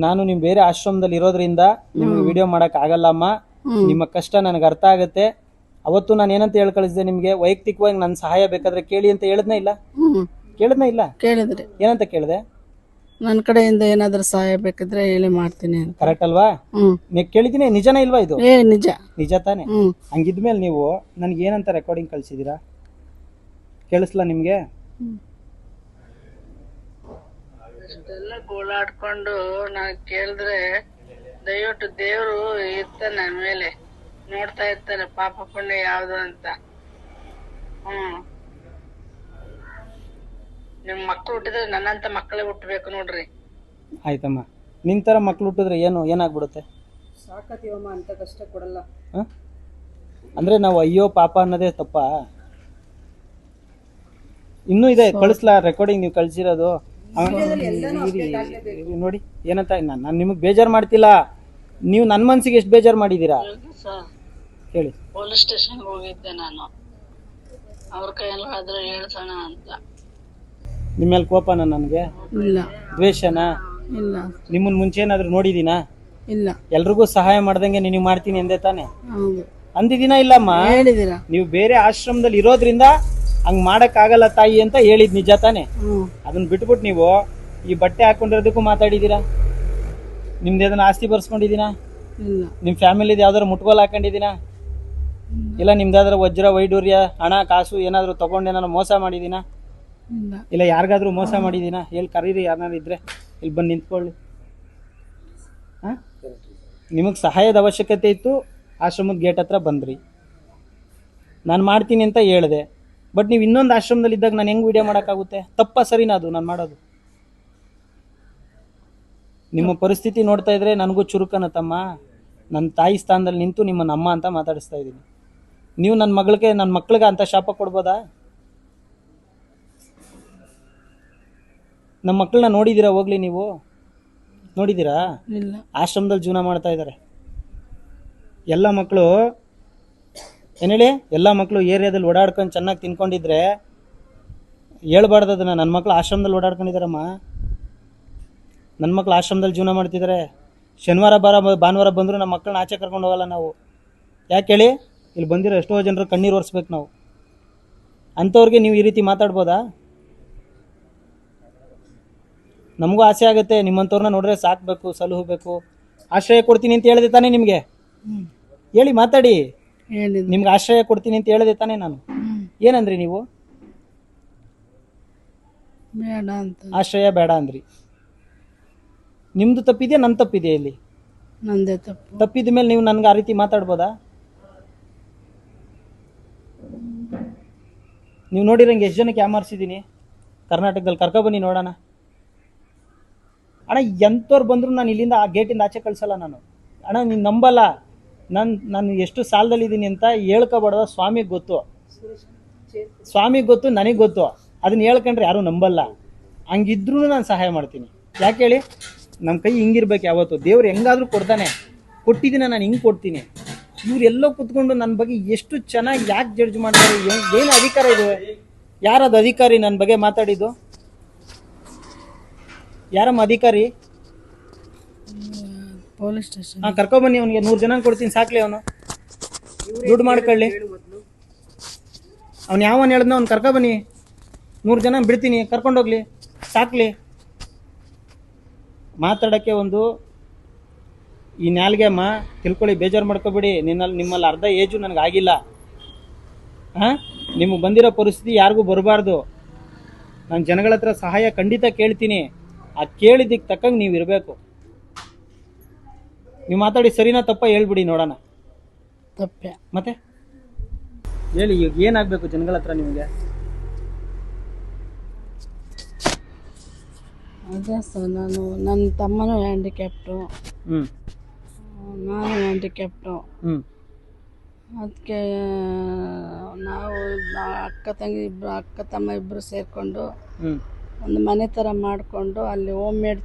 ನಾನು ನಿಮ್ ಬೇರೆ ಆಶ್ರಮದಲ್ಲಿ ಇರೋದ್ರಿಂದ ನಿಮ್ಗೆ ವಿಡಿಯೋ ಮಾಡಕ್ ಆಗಲ್ಲ ಅಮ್ಮ, ನಿಮ್ಮ ಕಷ್ಟ ನನಗೆ ಅರ್ಥ ಆಗತ್ತೆ. ಅವತ್ತು ನಾನು ಏನಂತ ಹೇಳಿ ಕಳಿಸಿದೆ ನಿಮ್ಗೆ? ವೈಯಕ್ತಿಕವಾಗಿ ನನ್ನ ಸಹಾಯ ಬೇಕಾದ್ರೆ ಕೇಳಿ ಅಂತ ಹೇಳಿದ್ನೇ ಇಲ್ಲ? ಕೇಳಿದ್ನೇ ಇಲ್ಲ? ಕೇಳಿದ್ರಿ. ಏನಂತ ಕೇಳಿದೆ? ನನ್ನ ಕಡೆಯಿಂದ ಏನಾದ್ರೂ ಸಹಾಯ ಬೇಕಾದ್ರೆ ಹೇಳಿ ಮಾಡ್ತೀನಿ ಅಂತ. ಕರೆಕ್ಟ್ ಅಲ್ವಾ? ನೀವು ಕೇಳಿದೀನಿ. ನಿಜನೇ ಇಲ್ವಾ ಇದು? ನಿಜ. ನಿಜ ತಾನೆ? ಹಂಗಿದ್ಮೇಲೆ ನೀವು ನನ್ಗೆ ಏನಂತ ರೆಕಾರ್ಡಿಂಗ್ ಕಳ್ಸಿದೀರಾ? ಕೇಳಿಸ್ಲಾ ನಿಮ್ಗೆ? ಇಷ್ಟೆಲ್ಲ ಗೋಳಾಡ್ಕೊಂಡು ನಾನು ಕೇಳಿದ್ರೆ ದಯವಿಟ್ಟು ದೇವ್ರು ಇರ್ತಾನೆ ನನ್ನ ಮೇಲೆ, ನೋಡ್ತಾ ಇರ್ತಾನೆ ಪಾಪ ಪುಣ್ಯ ಯಾವ್ದು ಅಂತ. ನಿಮ್ ಮಕ್ಳು ಹುಟ್ಟಿದ್ರೆ ನನ್ನಂತ ಮಕ್ಕಳೇ ಹುಟ್ಟಬೇಕು ನೋಡ್ರಿ. ಆಯ್ತಮ್ಮ, ನಿನ್ ತರ ಮಕ್ಳು ಹುಟ್ಟಿದ್ರೆ ಏನಾಗ್ಬಿಡುತ್ತೆ? ಸಾಕತಿವಮ್ಮ, ಅಂತ ಕಷ್ಟ ಕೊಡಲ್ಲ. ಅಂದ್ರೆ ನಾವು ಅಯ್ಯೋ ಪಾಪ ಅನ್ನೋದೇ ತಪ್ಪ? ಇನ್ನೂ ಇದೆ, ಕಳಿಸ್ಲಾ ರೆಕಾರ್ಡಿಂಗ್ ನೀವು ಕಳ್ಸಿರೋದು? ನೋಡಿ ಏನಂತ. ನಾನು ನಿಮಗ್ ಬೇಜಾರ್ ಮಾಡ್ತಿಲ್ಲ, ನೀವು ನನ್ನ ಮನ್ಸಿಗೆ ಎಷ್ಟು ಬೇಜಾರ್ ಮಾಡಿದೀರಾ ಹೇಳಿ. ಪೊಲೀಸ್ ಸ್ಟೇಷನ್ ಹೋಗಿದ್ದೆ ನಾನು, ಅವ್ರ ಕೈಯಲ್ಲಿ ಆದ್ರೆ ಹೇಳ್ಸೋಣ ಅಂತ. ನಿಮ್ಮ ಮೇಲೆ ಕೋಪನ ನನ್ಗೆ? ಇಲ್ಲ. ದ್ವೇಷನಾ? ಇಲ್ಲ. ನಿಮ್ಮನ್ ಮುಂಚೆ ಏನಾದ್ರು ನೋಡಿದೀನಾ? ಇಲ್ಲ. ಎಲ್ರಿಗೂ ಸಹಾಯ ಮಾಡ್ದಂಗೆ ನಿನಗೆ ಮಾಡ್ತೀನಿ ಎಂದೇ ತಾನೆ? ಅಂದಿದ್ದೀನಾ? ಇಲ್ಲಮ್ಮ, ಹೇಳಿದೀರಾ. ನೀವು ಬೇರೆ ಆಶ್ರಮದಲ್ಲಿ ಇರೋದ್ರಿಂದ ಹಂಗ್ ಮಾಡಕ್ ಆಗಲ್ಲ ತಾಯಿ ಅಂತ ಹೇಳಿದ್ ನಿಜ ತಾನೆ? ಅದನ್ನ ಬಿಟ್ಬಿಟ್ಟು ನೀವು ಈ ಬಟ್ಟೆ ಹಾಕೊಂಡಿರೋದಕ್ಕೂ ಮಾತಾಡಿದೀರಾ? ನಿಮ್ದು ಏದನ್ನ ಆಸ್ತಿ ಬರ್ಸ್ಕೊಂಡಿದೀನಾ? ನಿಮ್ ಫ್ಯಾಮಿಲಿದ್ ಯಾವ್ದಾದ್ರು ಮುಟ್ಗೋಲ್ ಹಾಕೊಂಡಿದೀನಾ? ಇಲ್ಲ ನಿಮ್ದಾದ್ರ ವಜ್ರ ವೈಡೂರ್ಯ ಹಣ ಕಾಸು ಏನಾದ್ರು ತಗೊಂಡು ಏನಾದ್ರು ಮೋಸ ಮಾಡಿದೀನಾ? ಇಲ್ಲ ಯಾರಿಗಾದ್ರೂ ಮೋಸ ಮಾಡಿದೀನಾ? ಹೇಳಿ ಕರೀರಿ, ಯಾರು ಇದ್ರೆ ಇಲ್ಲಿ ಬಂದು ನಿಂತ್ಕೊಳ್ಳಿ. ನಿಮಗ್ ಸಹಾಯದ ಅವಶ್ಯಕತೆ ಇತ್ತು, ಆಶ್ರಮದ ಗೇಟ್ ಹತ್ರ ಬಂದ್ರಿ, ನಾನು ಮಾಡ್ತೀನಿ ಅಂತ ಹೇಳಿದೆ. ಬಟ್ ನೀವು ಇನ್ನೊಂದು ಆಶ್ರಮದಲ್ಲಿ ಇದ್ದಾಗ ನಾನು ಹೆಂಗ್ ವಿಡಿಯೋ ಮಾಡೋಕ್ಕಾಗುತ್ತೆ? ತಪ್ಪ ಸರಿನಾ ಅದು ನಾನು ಮಾಡೋದು? ನಿಮ್ಮ ಪರಿಸ್ಥಿತಿ ನೋಡ್ತಾ ಇದ್ರೆ ನನಗೂ ಚುರುಕನತ್ತಮ್ಮ. ನನ್ನ ತಾಯಿ ಸ್ಥಾನದಲ್ಲಿ ನಿಂತು ನಿಮ್ಮನ್ನ ಅಮ್ಮ ಅಂತ ಮಾತಾಡಿಸ್ತಾ ಇದ್ದೀನಿ. ನೀವು ನನ್ನ ಮಕ್ಳಿಗೆ ಅಂತ ಶಾಪ ಕೊಡ್ಬೋದಾ? ನಮ್ಮ ಮಕ್ಕಳನ್ನ ನೋಡಿದ್ದೀರಾ? ಹೋಗ್ಲಿ, ನೀವು ನೋಡಿದ್ದೀರಾ? ಆಶ್ರಮದಲ್ಲಿ ಜೀವನ ಮಾಡ್ತಾ ಇದ್ದಾರೆ ಎಲ್ಲ ಮಕ್ಕಳು. ಏನೇಳಿ, ಎಲ್ಲ ಮಕ್ಕಳು ಏರಿಯಾದಲ್ಲಿ ಓಡಾಡ್ಕೊಂಡು ಚೆನ್ನಾಗಿ ತಿನ್ಕೊಂಡಿದ್ರೆ ಹೇಳ್ಬಾರ್ದು ಅದನ್ನ. ನನ್ನ ಮಕ್ಕಳು ಆಶ್ರಮದಲ್ಲಿ ಓಡಾಡ್ಕೊಂಡಿದ್ದಾರಮ್ಮ. ನನ್ನ ಮಕ್ಕಳು ಆಶ್ರಮದಲ್ಲಿ ಜೀವನ ಮಾಡ್ತಿದ್ದಾರೆ. ಶನಿವಾರ ಭಾನುವಾರ ಬಂದರೂ ನಮ್ಮ ಮಕ್ಕಳನ್ನ ಆಚೆ ಕರ್ಕೊಂಡು ಹೋಗಲ್ಲ ನಾವು. ಯಾಕೆ ಹೇಳಿ? ಇಲ್ಲಿ ಬಂದಿರೋ ಎಷ್ಟೋ ಜನರು ಕಣ್ಣೀರು ಒರೆಸ್ಬೇಕು ನಾವು. ಅಂಥವ್ರಿಗೆ ನೀವು ಈ ರೀತಿ ಮಾತಾಡ್ಬೋದಾ? ನಮಗೂ ಆಸೆ ಆಗುತ್ತೆ, ನಿಮ್ಮಂಥವ್ರನ್ನ ನೋಡ್ರೆ ಸಾಕ್ಬೇಕು, ಸಲಹಬೇಕು, ಆಶ್ರಯ ಕೊಡ್ತೀನಿ ಅಂತ ಹೇಳಿದೆ ತಾನೇ ನಿಮಗೆ? ಹೇಳಿ, ಮಾತಾಡಿ. ನಿಮ್ಗೆ ಆಶ್ರಯ ಕೊಡ್ತೀನಿ ಅಂತ ಹೇಳಿದೆ ತಾನೇ ನಾನು? ಏನಂದ್ರಿ ನೀವು? ಬೇಡ ಅಂತ. ಆಶ್ರಯ ಬೇಡ ಅಂದ್ರಿ. ನಿಮ್ದು ತಪ್ಪಿದೆಯಾ ನನ್ನ ತಪ್ಪಿದೆಯಾ? ಇಲ್ಲಿ ನಂದೇ ತಪ್ಪು. ತಪ್ಪಿದ ಮೇಲೆ ನೀವು ನನ್ಗೆ ಆ ರೀತಿ ಮಾತಾಡ್ಬೋದಾ? ನೀವು ನೋಡಿರಂಗೆ ಎಷ್ಟು ಜನಕ್ಕೆ ಯಾಮಾರಿಸಿದ್ದೀನಿ ಕರ್ನಾಟಕದಲ್ಲಿ? ಕರ್ಕೊಬನ್ನಿ ನೋಡೋಣ. ಅಣ್ಣ, ಎಂಥವ್ರು ಬಂದ್ರು ನಾನು ಇಲ್ಲಿಂದ ಆ ಗೇಟಿಂದ ಆಚೆ ಕಳ್ಸಲ್ಲ ನಾನು. ಅಣ್ಣ, ನೀನು ನಂಬಲ್ಲ, ನಾನು ಎಷ್ಟು ಸಾಲದಲ್ಲಿದ್ದೀನಿ ಅಂತ ಹೇಳ್ಕೊಬಾರ್ದ? ಸ್ವಾಮಿಗೆ ಗೊತ್ತು, ಸ್ವಾಮಿಗೆ ಗೊತ್ತು, ನನಗೆ ಗೊತ್ತು. ಅದನ್ನ ಹೇಳ್ಕೊಂಡ್ರೆ ಯಾರು ನಂಬಲ್ಲ. ಹಂಗಿದ್ರೂ ನಾನು ಸಹಾಯ ಮಾಡ್ತೀನಿ. ಯಾಕೆ ಹೇಳಿ? ನಮ್ಮ ಕೈ ಹಿಂಗಿರ್ಬೇಕು ಯಾವತ್ತು. ದೇವ್ರು ಹೆಂಗಾದ್ರೂ ಕೊಡ್ತಾನೆ. ಕೊಟ್ಟಿದ್ದೀನಿ, ನಾನು ಹಿಂಗೆ ಕೊಡ್ತೀನಿ. ಇವರೆಲ್ಲೋ ಕುತ್ಕೊಂಡು ನನ್ನ ಬಗ್ಗೆ ಎಷ್ಟು ಚೆನ್ನಾಗಿ ಯಾಕೆ ಜಡ್ಜ್ ಮಾಡ್ತಾರೆ? ಏನು ಅಧಿಕಾರ ಇದೆ? ಯಾರದು ಅಧಿಕಾರಿ ನನ್ನ ಬಗ್ಗೆ ಮಾತಾಡಿದ್ದು? ಯಾರಮ್ಮ ಅಧಿಕಾರಿ? Police station. ಹಾಂ, ಕರ್ಕೊಬನ್ನಿ. ಅವನಿಗೆ 100 ಜನ ಕೊಡ್ತೀನಿ, ಸಾಕ್ಲಿ. ಅವನು ದುಡ್ಡು ಮಾಡ್ಕೊಳ್ಳಿ. ಅವ್ನು ಯಾವನ್ ಹೇಳಿದ್ನೋ ಅವ್ನು ಕರ್ಕೊಬನ್ನಿ. 100 ಜನ ಬಿಡ್ತೀನಿ, ಕರ್ಕೊಂಡೋಗ್ಲಿ, ಸಾಕ್ಲಿ. ಮಾತಾಡೋಕ್ಕೆ ಒಂದು ಈ ನಾಲ್ಗೆ ಅಮ್ಮ ತಿಳ್ಕೊಳ್ಳಿ, ಬೇಜಾರು ಮಾಡ್ಕೊಬೇಡಿ. ನಿಮ್ಮಲ್ಲಿ ಅರ್ಧ ಏಜು ನನಗಾಗಿಲ್ಲ. ಹಾಂ, ನಿಮಗೆ ಬಂದಿರೋ ಪರಿಸ್ಥಿತಿ ಯಾರಿಗೂ ಬರಬಾರ್ದು. ನಾನು ಜನಗಳ ಹತ್ರ ಸಹಾಯ ಖಂಡಿತ ಕೇಳ್ತೀನಿ. ಆ ಕೇಳಿದ್ದಕ್ಕೆ ತಕ್ಕಂಗೆ ನೀವು ಇರಬೇಕು. ನೀವು ಮಾತಾಡಿ ಸರಿನಾ ತಪ್ಪ ಹೇಳ್ಬಿಡಿ ನೋಡೋಣ. ತಪ್ಪೆ. ಮತ್ತೆ ಹೇಳಿ, ಈಗ ಏನಾಗಬೇಕು ಜನಗಳ ಹತ್ರ ನಿಮಗೆ? ಅದೇ ಸರ್, ನನ್ನ ತಮ್ಮನೂ ಹ್ಯಾಂಡಿಕ್ಯಾಪ್ಟು, ನಾನು ಹ್ಯಾಂಡಿಕ್ಯಾಪ್ಟು. ಅದಕ್ಕೆ ನಾವು ಅಕ್ಕ ತಮ್ಮ ಇಬ್ಬರು ಸೇರಿಕೊಂಡು ಒಂದು ಮನೆ ಥರ ಮಾಡಿಕೊಂಡು ಅಲ್ಲಿ ಹೋಮ್ ಮೇಡ್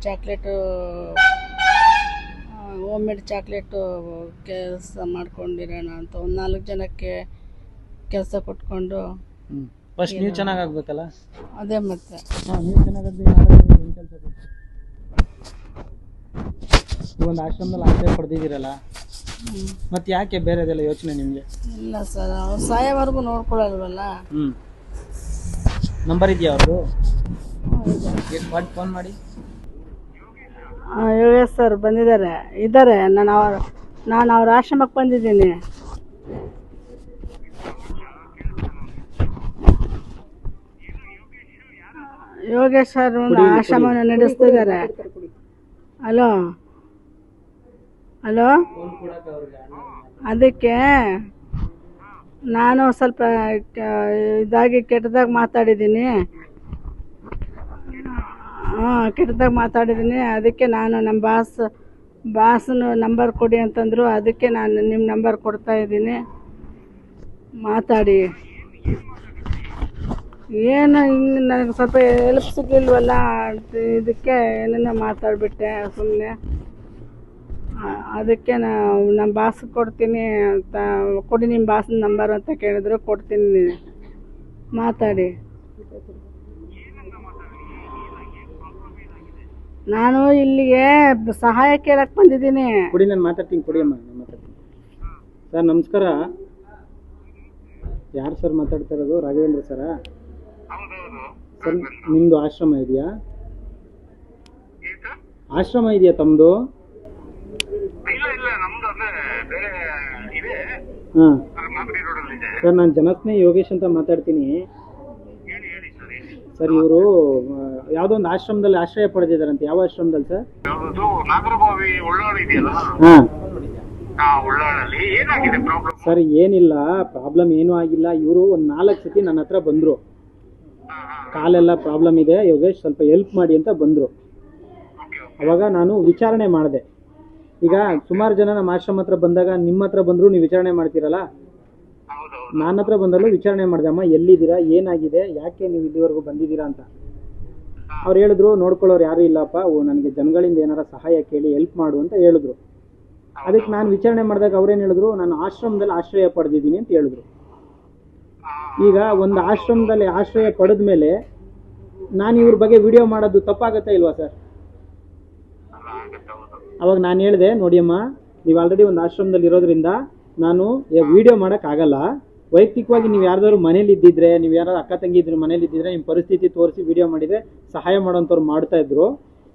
ಚಾಕ್ಲೇಟು ಕೆಲಸ ಮಾಡ್ಕೊಂಡಿರೋಣ ಅಂತ ಒಂದು 4 ಜನಕ್ಕೆ ಕೆಲಸ ಕೊಟ್ಕೊಂಡು. ಫಸ್ಟ್ ನೀವು ಚೆನ್ನಾಗಾಗಬೇಕಲ್ಲ. ಅದೇ ಮತ್ತೆ ನೀವು ಚೆನ್ನಾಗಾಗಬೇಕು. ಒಂದು ಆಶ್ರಮದಲ್ಲಿ ಆಶ್ರಯ ಪಡೆದಿದ್ದೀರಲ್ಲ, ಮತ್ತೆ ಯಾಕೆ ಬೇರೆದೆಲ್ಲ ಯೋಚನೆ ನಿಮಗೆ? ಇಲ್ಲ ಸರ್, ಅವ್ರು ಸಾಯೋವರೆಗೂ ನೋಡ್ಕೊಳ್ಳಲ್ವಲ್ಲ. ನಂಬರ್ ಇದೆಯಾ ಅವ್ರದ್ದು? ಫೋನ್ ಮಾಡಿ. ಯೋಗೇಶ್ ಸರ್ ಇದ್ದಾರೆ. ನಾನು ಅವ್ರ ಆಶ್ರಮಕ್ಕೆ ಬಂದಿದ್ದೀನಿ. ಯೋಗೇಶ್ ಸರ್ ಒಂದು ಆಶ್ರಮವನ್ನು ನಡೆಸ್ತಿದ್ದಾರೆ. ಹಲೋ, ಅದಕ್ಕೆ ನಾನು ಸ್ವಲ್ಪ ಕೆಟ್ಟದಾಗಿ ಮಾತಾಡಿದ್ದೀನಿ. ಅದಕ್ಕೆ ನಾನು ನಮ್ಮ ಬಾಸ್ನ ನಂಬರ್ ಕೊಡಿ ಅಂತಂದರು. ಅದಕ್ಕೆ ನಾನು ನಿಮ್ಮ ನಂಬರ್ ಕೊಡ್ತಾ ಇದ್ದೀನಿ, ಮಾತಾಡಿ. ಏನು ಹಿಂಗೆ ನನಗೆ ಸ್ವಲ್ಪ ಹೆಲ್ಪ್ ಸಿಗಲಿಲ್ವಲ್ಲ, ಇದಕ್ಕೆ ಏನೇನೋ ಮಾತಾಡಿಬಿಟ್ಟೆ ಸುಮ್ಮನೆ. ಅದಕ್ಕೆ ನಮ್ಮ ಬಾಸ್ಗೆ ಕೊಡ್ತೀನಿ ಅಂತ, ಕೊಡಿ ನಿಮ್ಮ ಬಾಸ್ನ ನಂಬರ್ ಅಂತ ಕೇಳಿದ್ರು, ಕೊಡ್ತೀನಿ, ಮಾತಾಡಿ. ನಾನು ಇಲ್ಲಿಗೆ ಸಹಾಯ ಕೇಳಕ್ಕೆ ಬಂದಿದ್ದೀನಿ. ಕೊಡಿ, ನಾನು ಮಾತಾಡ್ತೀನಿ. ಕೊಡಿ ಅಮ್ಮ, ನಾನು ಮಾತಾಡ್ತೀನಿ. ಸರ್ ನಮಸ್ಕಾರ. ಯಾರು ಸರ್ ಮಾತಾಡ್ತಾ ಇರೋದು? ರಾಘವೇಂದ್ರ ಸರಾ? ಸರ್ ನಿಮ್ಮದು ಆಶ್ರಮ ಇದೆಯಾ? ತಮ್ಮದು? ಹಾಂ ಸರ್, ನಾನು ಜನಸ್ನೇಹಿ ಯೋಗೇಶ್ ಅಂತ ಮಾತಾಡ್ತೀನಿ. ಸರ್, ಇವರು ಯಾವುದೋ ಒಂದು ಆಶ್ರಮದಲ್ಲಿ ಆಶ್ರಯ ಪಡೆದಿದ್ದಾರಂತೆ. ಯಾವ ಆಶ್ರಮದಲ್ಲಿ ಸರ್? ಸರ್ ಏನಿಲ್ಲ, ಪ್ರಾಬ್ಲಮ್ ಏನೂ ಆಗಿಲ್ಲ. ಇವರು ಒಂದು 4 ಸತಿ ನನ್ನ ಹತ್ರ ಬಂದರು. ಕಾಲೆಲ್ಲ ಪ್ರಾಬ್ಲಮ್ ಇದೆ ಯೋಗೇಶ್, ಸ್ವಲ್ಪ ಹೆಲ್ಪ್ ಮಾಡಿ ಅಂತ ಬಂದರು. ಅವಾಗ ನಾನು ವಿಚಾರಣೆ ಮಾಡಿದೆ. ಈಗ ಸುಮಾರು ಜನ ನಮ್ಮ ಆಶ್ರಮ ಹತ್ರ ಬಂದಾಗ ನಿಮ್ಮ ಹತ್ರ ಬಂದರೂ ನೀವು ವಿಚಾರಣೆ ಮಾಡ್ತೀರಲ್ಲ, ನನ್ನ ಹತ್ರ ಬಂದಲ್ಲೂ ವಿಚಾರಣೆ ಮಾಡಿದೆ. ಅಮ್ಮ ಎಲ್ಲಿದ್ದೀರಾ, ಏನಾಗಿದೆ, ಯಾಕೆ ನೀವು ಇಲ್ಲಿವರೆಗೂ ಬಂದಿದ್ದೀರಾ ಅಂತ. ಅವ್ರು ಹೇಳಿದ್ರು, ನೋಡ್ಕೊಳ್ಳೋರು ಯಾರೂ ಇಲ್ಲಪ್ಪ, ನನಗೆ ಜನಗಳಿಂದ ಏನಾರ ಸಹಾಯ ಕೇಳಿ ಹೆಲ್ಪ್ ಮಾಡು ಅಂತ ಹೇಳಿದ್ರು. ಅದಕ್ಕೆ ನಾನು ವಿಚಾರಣೆ ಮಾಡಿದಾಗ ಅವ್ರೇನು ಹೇಳಿದ್ರು, ನಾನು ಆಶ್ರಮದಲ್ಲಿ ಆಶ್ರಯ ಪಡೆದಿದ್ದೀನಿ ಅಂತ ಹೇಳಿದ್ರು. ಈಗ ಒಂದು ಆಶ್ರಮದಲ್ಲಿ ಆಶ್ರಯ ಪಡೆದ ಮೇಲೆ ನಾನು ಇವ್ರ ಬಗ್ಗೆ ವಿಡಿಯೋ ಮಾಡೋದು ತಪ್ಪಾಗತ್ತಾ ಇಲ್ವಾ ಸರ್? ಅವಾಗ ನಾನು ಹೇಳಿದೆ, ನೋಡಿಯಮ್ಮ, ನೀವು ಆಲ್ರೆಡಿ ಒಂದು ಆಶ್ರಮದಲ್ಲಿ ಇರೋದ್ರಿಂದ ನಾನು ವಿಡಿಯೋ ಮಾಡೋಕ್ಕಾಗಲ್ಲ. ವೈಯಕ್ತಿಕವಾಗಿ ನೀವು ಯಾರ್ದಾದ್ರು ಮನೇಲಿ ಇದ್ದಿದ್ರೆ, ನೀವು ಯಾರಾದ್ರು ಅಕ್ಕ ತಂಗಿ ಇದ್ರೆ ಮನೇಲಿ ಇದ್ದಿದ್ರೆ, ನಿಮ್ಮ ಪರಿಸ್ಥಿತಿ ತೋರಿಸಿ ವಿಡಿಯೋ ಮಾಡಿದರೆ ಸಹಾಯ ಮಾಡೋಂಥವ್ರು ಮಾಡ್ತಾಯಿದ್ರು.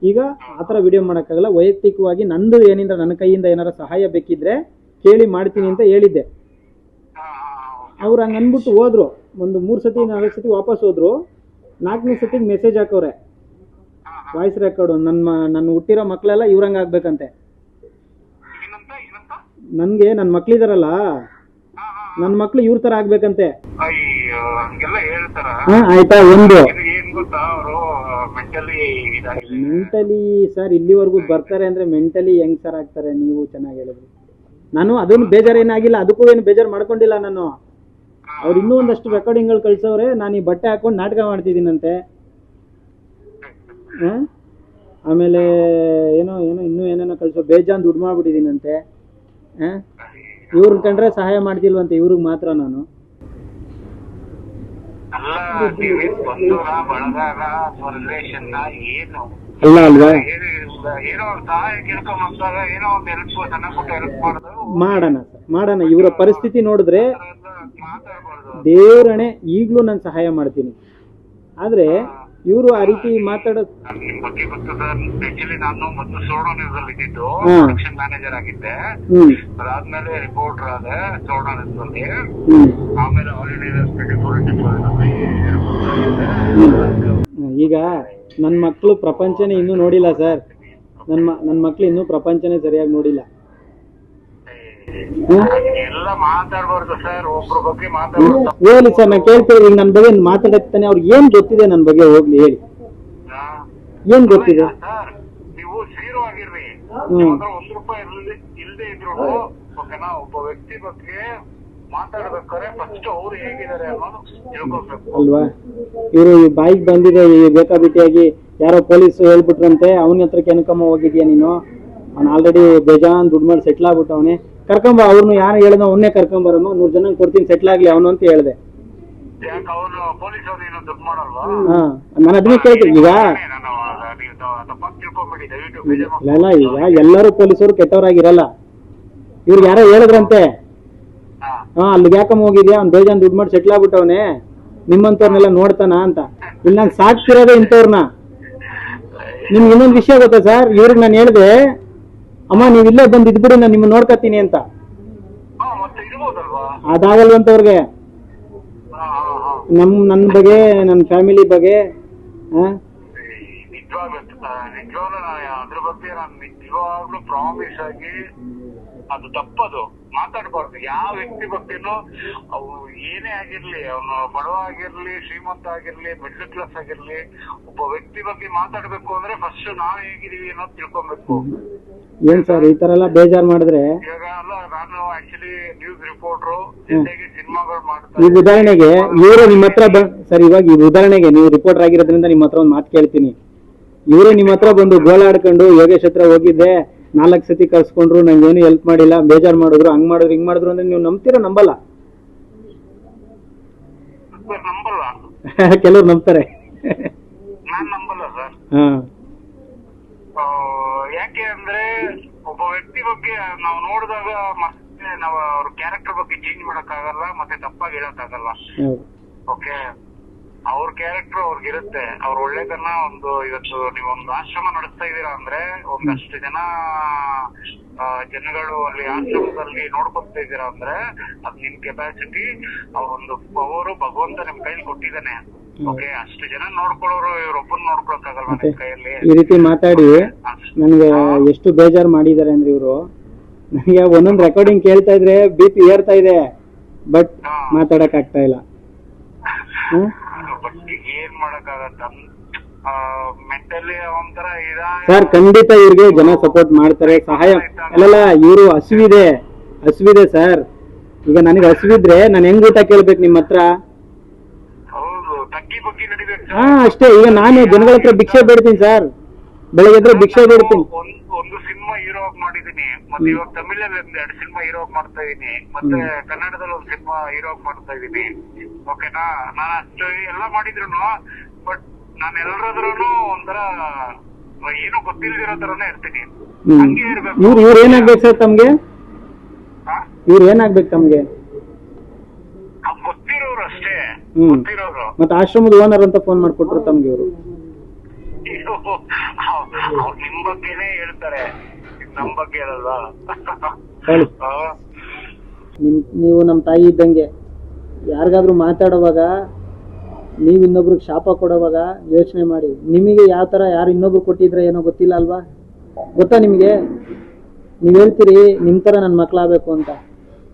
ಈಗ ಆ ಥರ ವಿಡಿಯೋ ಮಾಡೋಕ್ಕಾಗಲ್ಲ. ವೈಯಕ್ತಿಕವಾಗಿ ನಂದು ಏನಿಂದ ನನ್ನ ಕೈಯಿಂದ ಏನಾರು ಸಹಾಯ ಬೇಕಿದ್ರೆ ಕೇಳಿ ಮಾಡ್ತೀನಿ ಅಂತ ಹೇಳಿದ್ದೆ. ಅವ್ರು ಹಂಗೆ ಅಂದ್ಬಿಟ್ಟು ಹೋದ್ರು. ಒಂದು 3 ಸತಿ 4 ಸತಿ ವಾಪಸ್ ಹೋದ್ರು. 4ನೇ ಸತಿಗೆ ಮೆಸೇಜ್ ಹಾಕೋರೆ, ವಾಯ್ಸ್ ರೆಕಾರ್ಡು. ನನ್ನ ಹುಟ್ಟಿರೋ ಮಕ್ಕಳೆಲ್ಲ ಇವ್ರಂಗೆ ಆಗ್ಬೇಕಂತೆ. ನನಗೆ ನನ್ನ ಮಕ್ಳಿದಾರಲ್ಲ, ನನ್ನ ಮಕ್ಳು ಇವ್ರ ಥರ ಆಗ್ಬೇಕಂತೆ. ಆಯ್ತಾ? ಒಂದು ಮೆಂಟಲಿ ಸರ್, ಇಲ್ಲಿವರೆಗೂ ಬರ್ತಾರೆ ಅಂದರೆ ಮೆಂಟಲಿ ಹೆಂಗ್ ಸರ್ ಆಗ್ತಾರೆ? ನೀವು ಚೆನ್ನಾಗಿ ಹೇಳಿದ್ರಿ. ನಾನು ಅದನ್ನು ಬೇಜಾರೇನಾಗಿಲ್ಲ, ಅದಕ್ಕೂ ಏನು ಬೇಜಾರು ಮಾಡ್ಕೊಂಡಿಲ್ಲ ನಾನು. ಅವ್ರು ಇನ್ನೂ ಒಂದಷ್ಟು ರೆಕಾರ್ಡಿಂಗ್ಗಳು ಕಳ್ಸವ್ರೆ. ನಾನು ಈ ಬಟ್ಟೆ ಹಾಕೊಂಡು ನಾಟಕ ಮಾಡ್ತಿದ್ದೀನಂತೆ. ಆಮೇಲೆ ಏನೋ ಇನ್ನೂ ಏನೇನೋ ಕಳ್ಸೋ, ಬೇಜಾನ್ ದುಡ್ಡು ಮಾಡ್ಬಿಟ್ಟಿದ್ದೀನಂತೆ. ಇವ್ರನ್ನ ಕಂಡ್ರೆ ಸಹಾಯ ಮಾಡ್ತಿಲ್ವಂತೆ, ಇವ್ರಿಗೆ ಮಾತ್ರ ನಾನು. ಅಲ್ಲ ನೀವೇನ್ ಬಂಧುನ ಬಳಗಾರ ಅಥವಾ ರಿಲೇಷನ್ ಏನು ಅಲ್ಲ ಅಲ್ವಾ? ಏನೋ ಒಂದು ಸಹಾಯ ಕೇಳ್ಕೊಂಬಂದಾಗ ಏನೋ ಒಂದು ಹೆಲ್ಪ್ ಸಣ್ಣ ಪುಟ್ಟ ಹೆಲ್ಪ್ ಮಾಡಿದ್ರು ಮಾಡೋಣ ಸರ್, ಮಾಡೋಣ. ಇವರ ಪರಿಸ್ಥಿತಿ ನೋಡಿದ್ರೆ ಮಾತಾಡ್ಬಾರ್ದು. ದೇವರಣೆ ಈಗಲೂ ನಾನು ಸಹಾಯ ಮಾಡ್ತೀನಿ. ಆದ್ರೆ ಇವರು ಆ ರೀತಿ ಮಾತಾಡೋದು ನಿಮ್ ಬಗ್ಗೆ ಗೊತ್ತು ಸರ್. ಆಕ್ಚುಲಿ ನಾನು ಮೊದಲು ಸೋಡೋ ನ್ಯೂಸ್ ಅಲ್ಲಿ ಇದ್ದಿದ್ದು, ಹಾ. ಪ್ರೊಡಕ್ಷನ್ ಮ್ಯಾನೇಜರ್ ಆಗಿದ್ದೆ. ಅದಾದ್ಮೇಲೆ ರಿಪೋರ್ಟರ್ ಆದೆ ಸೋಡೋ ನ್ಯೂಸ್ ಅಲ್ಲಿ. ಆಮೇಲೆ ಆಲ್ ಇಂಡಿಯಾ ಈಗ ನನ್ನ ಮಕ್ಕಳು ಪ್ರಪಂಚನೇ ಇನ್ನೂ ನೋಡಿಲ್ಲ ಸರ್. ನನ್ನ ಮಕ್ಕಳು ಇನ್ನೂ ಪ್ರಪಂಚನೇ ಸರಿಯಾಗಿ ನೋಡಿಲ್ಲ. ಎಲ್ಲ ಮಾತಾಡ್ಬಾರ್ದು ಸರ್, ಒಬ್ರ ಬಗ್ಗೆ ಮಾತಾಡ್ಬಾರ್ದು. ಹೇಳಿ ಸರ್, ನಾನು ಕೇಳ್ತೇವೆ. ಈಗ ನನ್ನ ಬಗ್ಗೆ ಮಾತಾಡತ್ತಾನೆ, ಅವ್ರಿಗೆ ಏನ್ ಗೊತ್ತಿದೆ ನನ್ನ ಬಗ್ಗೆ? ಹೋಗ್ಲಿ ಹೇಳಿ, ಏನ್ ಗೊತ್ತಿದೆ? ಸರ್ ನೀವು ಜೀರೋ ಆಗಿರ್ರಿ, ಹ್ಮ್. ₹1 ಇಲ್ಲದೆ ಇದ್ರು ಓಕೆನಾ, ಒಬ್ಬ ವ್ಯಕ್ತಿ ಬಗ್ಗೆ ಮಾತಾಡ್ಬೇಕಾದ್ರೆ ಫಸ್ಟ್ ಅವ್ರು ಹೇಗಿದ್ದಾರೆ ಅನ್ನೋದು ತಿಳ್ಕೊಬೇಕು ಅಲ್ವಾ? ಇವರು ಬಾಯಿಗೆ ಬಂದಿದೆ ಬೇಕಾಬಿಟ್ಟಿಯಾಗಿ. ಯಾರೋ ಪೊಲೀಸ್ ಹೇಳ್ಬಿಟ್ರಂತೆ, ಅವನ ಹತ್ರಕ್ಕೆ ಅನ್ಕಮ್ಮ ಹೋಗಿದ್ಯಾ ನೀನು? ಅವ್ನು ಆಲ್ರೆಡಿ ಬೇಜಾನ್ ದುಡ್ಡು ಮಾಡಿ ಸೆಟ್ಲ್ ಆಗ್ಬಿಟ್ಟವನೇ. ಕರ್ಕೊಂಬ, ಅವ್ರನ್ನ ಯಾರು ಹೇಳಿದ ಅವನ್ನೇ ಕರ್ಕೊಂಬರಮ್ಮ, 100 ಜನ ಕೊಡ್ತೀನಿ, ಸೆಟ್ಲ್ ಆಗ್ಲಿ ಅವನು ಅಂತ ಹೇಳ್ದೆ. ಯಾಕೆ ಅವ್ರು ಪೊಲೀಸ್ ಅವ್ರು ಏನೋ ದುಡ್ಡು ಮಾಡಲ್ವಾ? ಹಾ, ನಾನು ಅದನ್ನೇ ಕೇಳ್ತೀನಿ. ಈಗ ತಪ್ಪಾಗಿ ತಿಳ್ಕೊಂಬಿಡಿ ದಯವಿಟ್ಟು. ಬೇಜಾರು ಇಲ್ಲ, ಈಗ ಎಲ್ಲರೂ ಪೊಲೀಸರು ಕೆಟ್ಟವರಾಗಿರಲ್ಲ. ಇವ್ರಿಗೆ ಯಾರೋ ಹೇಳಿದ್ರಂತೆ, ಹಾ ಅಲ್ಲಿಗೆ ಯಾಕಮ್ಮ ಹೋಗಿದ್ಯಾ, ಅವ್ನು ಬೇಜಾನ್ ದುಡ್ಡು ಮಾಡಿ ಸೆಟ್ಲ್ ಆಗ್ಬಿಟ್ಟವನೇ, ನಿಮ್ಮಂತವ್ರನ್ನೆಲ್ಲ ನೋಡ್ತಾನ ಅಂತ. ಇಲ್ಲಿ ನಾನು ಸಾಕ್ತಿರೋದೇ ಇಂಥವ್ರನ್ನ. ನಿಮ್ಗೆ ಇನ್ನೊಂದು ವಿಷಯ ಗೊತ್ತಾ ಸರ್? ಇವ್ರಿಗೆ ನಾನು ಹೇಳ್ದೆ, ಅಮ್ಮ ನೀವು ಇಲ್ಲೇ ಬಂದು ಇದ್ಬಿಡಿ, ನಾನು ನಿಮ್ಮನ್ನ ನೋಡ್ಕೊತೀನಿ ಅಂತ. ಮತ್ತೆ ಇರ್ಬೋದಲ್ವಾ? ಅದಾಗಲ್ವಂತವ್ರಿಗೆ. ನನ್ನ ಬಗ್ಗೆ, ನನ್ನ ಫ್ಯಾಮಿಲಿ ಬಗ್ಗೆ. ನಿಜವಾಗ್ಲೂ ಅದ್ರ ಬಗ್ಗೆ ನಾನು ನಿಜವಾಗ್ಲೂ ಪ್ರಾಮಿಸ್ ಆಗಿ ಅದು ತಪ್ಪದು ಮಾತಾಡ್ಬಾರ್ದು. ಯಾವ ವ್ಯಕ್ತಿ ಬಗ್ಗೆನೂ ಅವು ಏನೇ ಆಗಿರ್ಲಿ, ಅವನು ಬಡವ ಆಗಿರ್ಲಿ, ಶ್ರೀಮಂತ ಆಗಿರ್ಲಿ, ಮಿಡ್ಲ್ ಕ್ಲಾಸ್ ಆಗಿರ್ಲಿ, ಒಬ್ಬ ವ್ಯಕ್ತಿ ಬಗ್ಗೆ ಮಾತಾಡ್ಬೇಕು ಅಂದ್ರೆ ಫಸ್ಟ್ ನಾವ್ ಹೇಗಿದೀವಿ ಅನ್ನೋದು ತಿಳ್ಕೊಬೇಕು. ಏನ್ ಸರ್ ಈ ತರ ಎಲ್ಲ ಬೇಜಾರ್ ಮಾಡಿದ್ರೆ? ಇವಾಗ ಅಲ್ಲ, ನಾನು ಆಕ್ಚುಲಿ ನ್ಯೂಸ್ ರಿಪೋರ್ಟರ್ ಜೊತೆಗೆ ಸಿನಿಮಾಗಳು ಮಾಡ್ತಾ. ಈಗ ಉದಾಹರಣೆಗೆ ಇವರು ನಿಮ್ಮ ಹತ್ರ ಸರ್, ಇವಾಗ ಈ ಉದಾಹರಣೆಗೆ ನೀವು ರಿಪೋರ್ಟರ್ ಆಗಿರೋದ್ರಿಂದ ನಿಮ್ಮ ಹತ್ರ ಒಂದು ಮಾತು ಕೇಳ್ತೀನಿ. ಇವರೇ ನಿಮ್ಮ ಹತ್ರ ಬಂದು ಗೋಳಾಡ್ಕೊಂಡು ಯೋಗೇಶ್ ಹತ್ರ ಹೋಗಿದ್ದೆ, 4 ಸತಿ ಕರ್ಸ್ಕೊಂಡ್ರು, ನಂಗೇನು ಹೆಲ್ಪ್ ಮಾಡಿಲ್ಲ, ಬೇಜಾರ್ ಮಾಡಿದ್ರು, ಹಂಗ್ ಮಾಡಿದ್ರು, ಹಿಂಗ್ ಮಾಡಿದ್ರು ಅಂದ್ರೆ ನೀವು ನಂಬ್ತೀರಾ? ನಂಬಲ್ಲ. ನಂಬಲ್ಲ. ಕೆಲವ್ರು ನಂಬ್ತಾರೆ. ನಾನ್ ನಂಬಲ್ಲ ಸರ್. ಹಾ, ಯಾಕೆ ಅಂದ್ರೆ ಒಬ್ಬ ವ್ಯಕ್ತಿ ಬಗ್ಗೆ ನಾವು ನೋಡಿದಾಗ ಮತ್ತೆ ನಾವು ಅವ್ರ ಕ್ಯಾರೆಕ್ಟರ್ ಬಗ್ಗೆ ಚೇಂಜ್ ಮಾಡಕ್ ಆಗಲ್ಲ, ಮತ್ತೆ ತಪ್ಪಾಗಿ ಹೇಳಕ್ ಆಗಲ್ಲ. ಓಕೆ, ಅವ್ರ ಕ್ಯಾರೆಕ್ಟರ್ ಅವ್ರಿಗಿರುತ್ತೆ. ಅವ್ರ ಒಳ್ಳೆತನ ಒಂದು, ಇವತ್ತು ನೀವೊಂದು ಆಶ್ರಮ ನಡೆಸ್ತಾ ಇದೀರಾ ಅಂದ್ರೆ ಒಂದಷ್ಟು ಜನಗಳು ಅಲ್ಲಿ ಆಶ್ರಮದಲ್ಲಿ ನೋಡ್ಕೊತಾ ಇದ್ದೀರಾ ಅಂದ್ರೆ ಅದ್ ನಿಮ್ ಕೆಪಾಸಿಟಿ, ಒಂದು ಪವರ್ ಭಗವಂತ ನಿಮ್ ಕೈಲಿ ಕೊಟ್ಟಿದ್ದಾನೆ. ಓಕೆ, ಅಷ್ಟು ಜನ ನೋಡ್ಕೊಳ್ಳೋರು ಇವ್ರೊಬ್ಬನ್ ನೋಡ್ಕೊಳಕ್ಕಾಗಲ್ವಾ ನಿಮ್ ಕೈಯಲ್ಲಿ? ಈ ರೀತಿ ಮಾತಾಡಿ ನನ್ಗೆ ಎಷ್ಟು ಬೇಜಾರ್ ಮಾಡಿದ್ದಾರೆ ಅಂದ್ರೆ ಇವರು. ನನಗೆ ಒಂದೊಂದು ರೆಕಾರ್ಡಿಂಗ್ ಕೇಳ್ತಾ ಇದ್ರೆ BP ಏರ್ತಾ ಇದೆ, ಬಟ್ ಮಾತಾಡಕ್ ಆಗ್ತಾ ಇಲ್ಲ. ಬಟ್ ಏನ್ ಮಾಡಕ್ಕಾಗತ್ತ, ಮೆಂಟಲಿ ಒಂಥರ ಸರ್ ಖಂಡಿತ ಇವ್ರಿಗೆ ಜನ ಸಪೋರ್ಟ್ ಮಾಡ್ತಾರೆ, ಸಹಾಯ. ಅಲ್ಲಲ್ಲ, ಇವರು ಹಸುವಿದೆ ಸರ್. ಈಗ ನನಗೆ ಹಸುವಿದ್ರೆ ನಾನು ಹೆಂಗ್ ಊಟ ಕೇಳ್ಬೇಕು ನಿಮ್ಮ ಹತ್ರ? ಹಾ ಅಷ್ಟೇ. ಈಗ ನಾನು ಜನಗಳ ಹತ್ರ ಭಿಕ್ಷೆ ಬೇಡ್ತೀನಿ ಸರ್, ಬೆಳಗ್ಗೆ ಎದ್ರೆ ಭಿಕ್ಷೆ ಬೇಡ್ತೀನಿ. ಒಂದು ಸಿನಿಮಾ ಹೀರೋ ಆಗಿ ಮಾಡಿದೀನಿ, ಮತ್ತೆ ಇವಾಗ ತಮಿಳಲ್ಲಿ 2 ಸಿನಿಮಾ ಹೀರೋ ಆಗಿ ಮಾಡ್ತಾ ಇದೀನಿ, ಮತ್ತೆ ಕನ್ನಡದಲ್ಲಿ ಒಂದು ಸಿನಿಮಾ ಹೀರೋ ಆಗಿ ಮಾಡ್ತಾ ಇದೀನಿ. ಓಕೆನಾ, ನಾನು ಅಷ್ಟು ಎಲ್ಲ ಮಾಡಿದ್ರು ಬಟ್ ನಾನು ಎಲ್ಲರದ್ರೂ ಒಂಥರ ಏನು ಗೊತ್ತಿಲ್ದಿರೋ ತರನೇ ಇರ್ತೀನಿ. ಹಂಗೆ ಇರ್ಬೇಕು. ಇವ್ರು ಏನಾಗ್ಬೇಕು ಸರ್ ತಮ್ಗೆ? ಇವ್ರು ಏನಾಗ್ಬೇಕು ತಮ್ಗೆ? ಗೊತ್ತಿರೋರು ಅಷ್ಟೇ, ಗೊತ್ತಿರೋರು. ಮತ್ತೆ ಆಶ್ರಮದ ಓನರ್ ಅಂತ ಫೋನ್ ಮಾಡ್ಕೊಟ್ರು ತಮ್ಗೆ ಇವರು? ನಿಮ್ ಬಗ್ಗೆನೇ ಹೇಳ್ತಾರೆ, ನಮ್ ಬಗ್ಗೆ ಅಲ್ವಾ? ನೀವು ನಮ್ಮ ತಾಯಿ ಇದ್ದಂಗೆ. ಯಾರಿಗಾದ್ರೂ ಮಾತಾಡುವಾಗ, ನೀವು ಇನ್ನೊಬ್ರಿಗೆ ಶಾಪ ಕೊಡುವಾಗ ಯೋಚನೆ ಮಾಡಿ, ನಿಮಗೆ ಯಾವ ತರ ಯಾರು ಇನ್ನೊಬ್ರು ಕೊಟ್ಟಿದ್ರೆ ಏನೋ ಗೊತ್ತಿಲ್ಲ ಅಲ್ವಾ? ಗೊತ್ತಾ ನಿಮಗೆ? ನೀವು ಹೇಳ್ತೀರಿ ನಿಮ್ ತರ ನನ್ನ ಮಕ್ಕಳಾಗಬೇಕು ಅಂತ.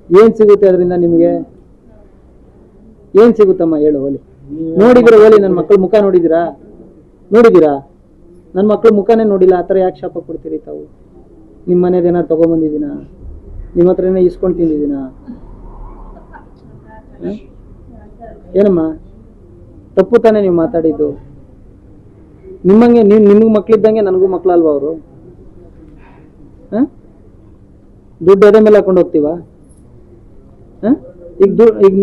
ಏನ್ ಸಿಗುತ್ತೆ ಅದರಿಂದ ನಿಮಗೆ? ಏನ್ ಸಿಗುತ್ತಮ್ಮ ಹೇಳು ಹೋಲಿ? ನೋಡಿದಿರ ಹೋಲಿ? ನನ್ನ ಮಕ್ಕಳ ಮುಖ ನೋಡಿದಿರಾ? ನನ್ನ ಮಕ್ಕಳು ಮುಖನೇ ನೋಡಿಲ್ಲ. ಆ ಥರ ಯಾಕೆ ಶಾಪ ಕೊಡ್ತೀರಿ ತಾವು? ನಿಮ್ಮ ಮನೇದೇನಾರು ತಗೊಂಬಂದಿದ್ದೀನ? ನಿಮ್ಮ ಹತ್ರನೇ ಇಸ್ಕೊಂಡು ತಿಂದಿದ್ದೀನ? ಏನಮ್ಮ ತಪ್ಪು ತಾನೇ ನೀವು ಮಾತಾಡಿದ್ದು? ನಿಮ್ಮಂಗೆ ನಿಮ್ಗೆ ಮಕ್ಳಿದ್ದಂಗೆ ನನಗೂ ಮಕ್ಳಲ್ವಾ ಅವರು? ದುಡ್ಡು ಎದೆ ಮೇಲೆ ಹಾಕೊಂಡು ಹೋಗ್ತೀವ? ಈಗ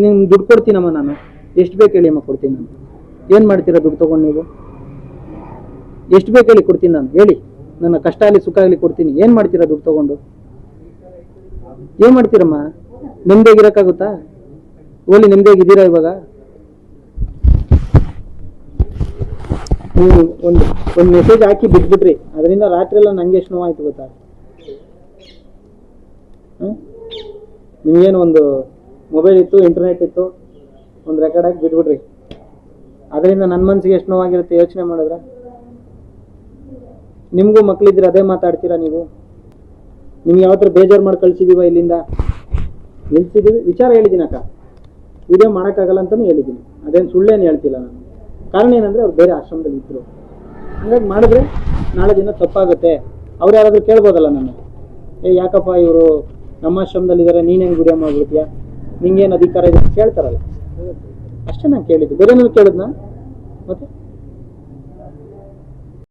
ನಿಮ್ಗೆ ದುಡ್ಡು ಕೊಡ್ತೀನಮ್ಮ ನಾನು. ಎಷ್ಟು ಬೇಕು ಹೇಳಿ ಅಮ್ಮ, ಕೊಡ್ತೀನಿ ನಾನು. ಏನು ಮಾಡ್ತೀರಾ ದುಡ್ಡು ತೊಗೊಂಡು ನೀವು? ಎಷ್ಟು ಬೇಕು ಹೇಳಿ, ಕೊಡ್ತೀನಿ ನಾನು. ಹೇಳಿ, ನನ್ನ ಕಷ್ಟ ಆಗಲಿ ಸುಖ ಆಗಲಿ ಕೊಡ್ತೀನಿ. ಏನು ಮಾಡ್ತೀರಾ ದುಡ್ಡು ತೊಗೊಂಡು? ಏನು ಮಾಡ್ತೀರಮ್ಮ? ನೆಮ್ಮದಿಯಾಗಿರೋಕ್ಕಾಗುತ್ತಾ? ಓಲಿ ನೆಮ್ಮದಿಯಾಗಿದ್ದೀರಾ ಇವಾಗ? ನೀವು ಒಂದು ಮೆಸೇಜ್ ಹಾಕಿ ಬಿಟ್ಬಿಟ್ರಿ, ಅದರಿಂದ ರಾತ್ರಿ ಎಲ್ಲ ನಂಗೆ ಎಷ್ಟು ನೋವಾಯ್ತು ಗೊತ್ತಾ? ನಿಮಗೇನು ಒಂದು ಮೊಬೈಲ್ ಇತ್ತು, ಇಂಟರ್ನೆಟ್ ಇತ್ತು, ಒಂದು ರೆಕಾರ್ಡ್ ಹಾಕಿ ಬಿಟ್ಬಿಟ್ರಿ, ಅದರಿಂದ ನನ್ನ ಮನಸ್ಸಿಗೆ ಎಷ್ಟು ನೋವಾಗಿರುತ್ತೆ ಯೋಚನೆ ಮಾಡಿದ್ರೆ. ನಿಮಗೂ ಮಕ್ಕಳಿದ್ರೆ ಅದೇ ಮಾತಾಡ್ತೀರಾ ನೀವು? ನಿಮ್ಗೆ ಯಾವ ಥರ ಬೇಜಾರು ಮಾಡಿ ಕಳಿಸಿದೀವ ಇಲ್ಲಿಂದ? ನಿಲ್ಸಿದ್ದೀವಿ, ವಿಚಾರ ಹೇಳಿದ್ದೀನಿ ಅಕ್ಕ, ವಿಡಿಯೋ ಮಾಡೋಕ್ಕಾಗಲ್ಲ ಅಂತಲೂ ಹೇಳಿದ್ದೀನಿ, ಅದೇನು ಸುಳ್ಳೇನು ಹೇಳ್ತಿಲ್ಲ ನಾನು. ಕಾರಣ ಏನಂದರೆ ಅವ್ರು ಬೇರೆ ಆಶ್ರಮದಲ್ಲಿ ಇದ್ದರು, ಹಂಗಾಗಿ ಮಾಡಿದ್ರೆ ನಾಳೆ ದಿನ ತಪ್ಪಾಗುತ್ತೆ. ಅವ್ರು ಯಾರಾದರೂ ಕೇಳ್ಬೋದಲ್ಲ ನನ್ನ, ಯಾಕಪ್ಪ ಇವರು ನಮ್ಮ ಆಶ್ರಮದಲ್ಲಿದ್ದಾರೆ, ನೀನು ಹೆಂಗೆ ವಿಡಿಯೋ ಮಾಡ್ಬಿಡ್ತೀಯಾ, ನಿಂಗೇನು ಅಧಿಕಾರ ಇದೆ ಕೇಳ್ತಾರಲ್ಲ, ಅಷ್ಟೇ ನಾನು ಕೇಳಿದ್ದು, ಬೇರೆ ಕೇಳಿದ್ನಾ ಮತ್ತೆ?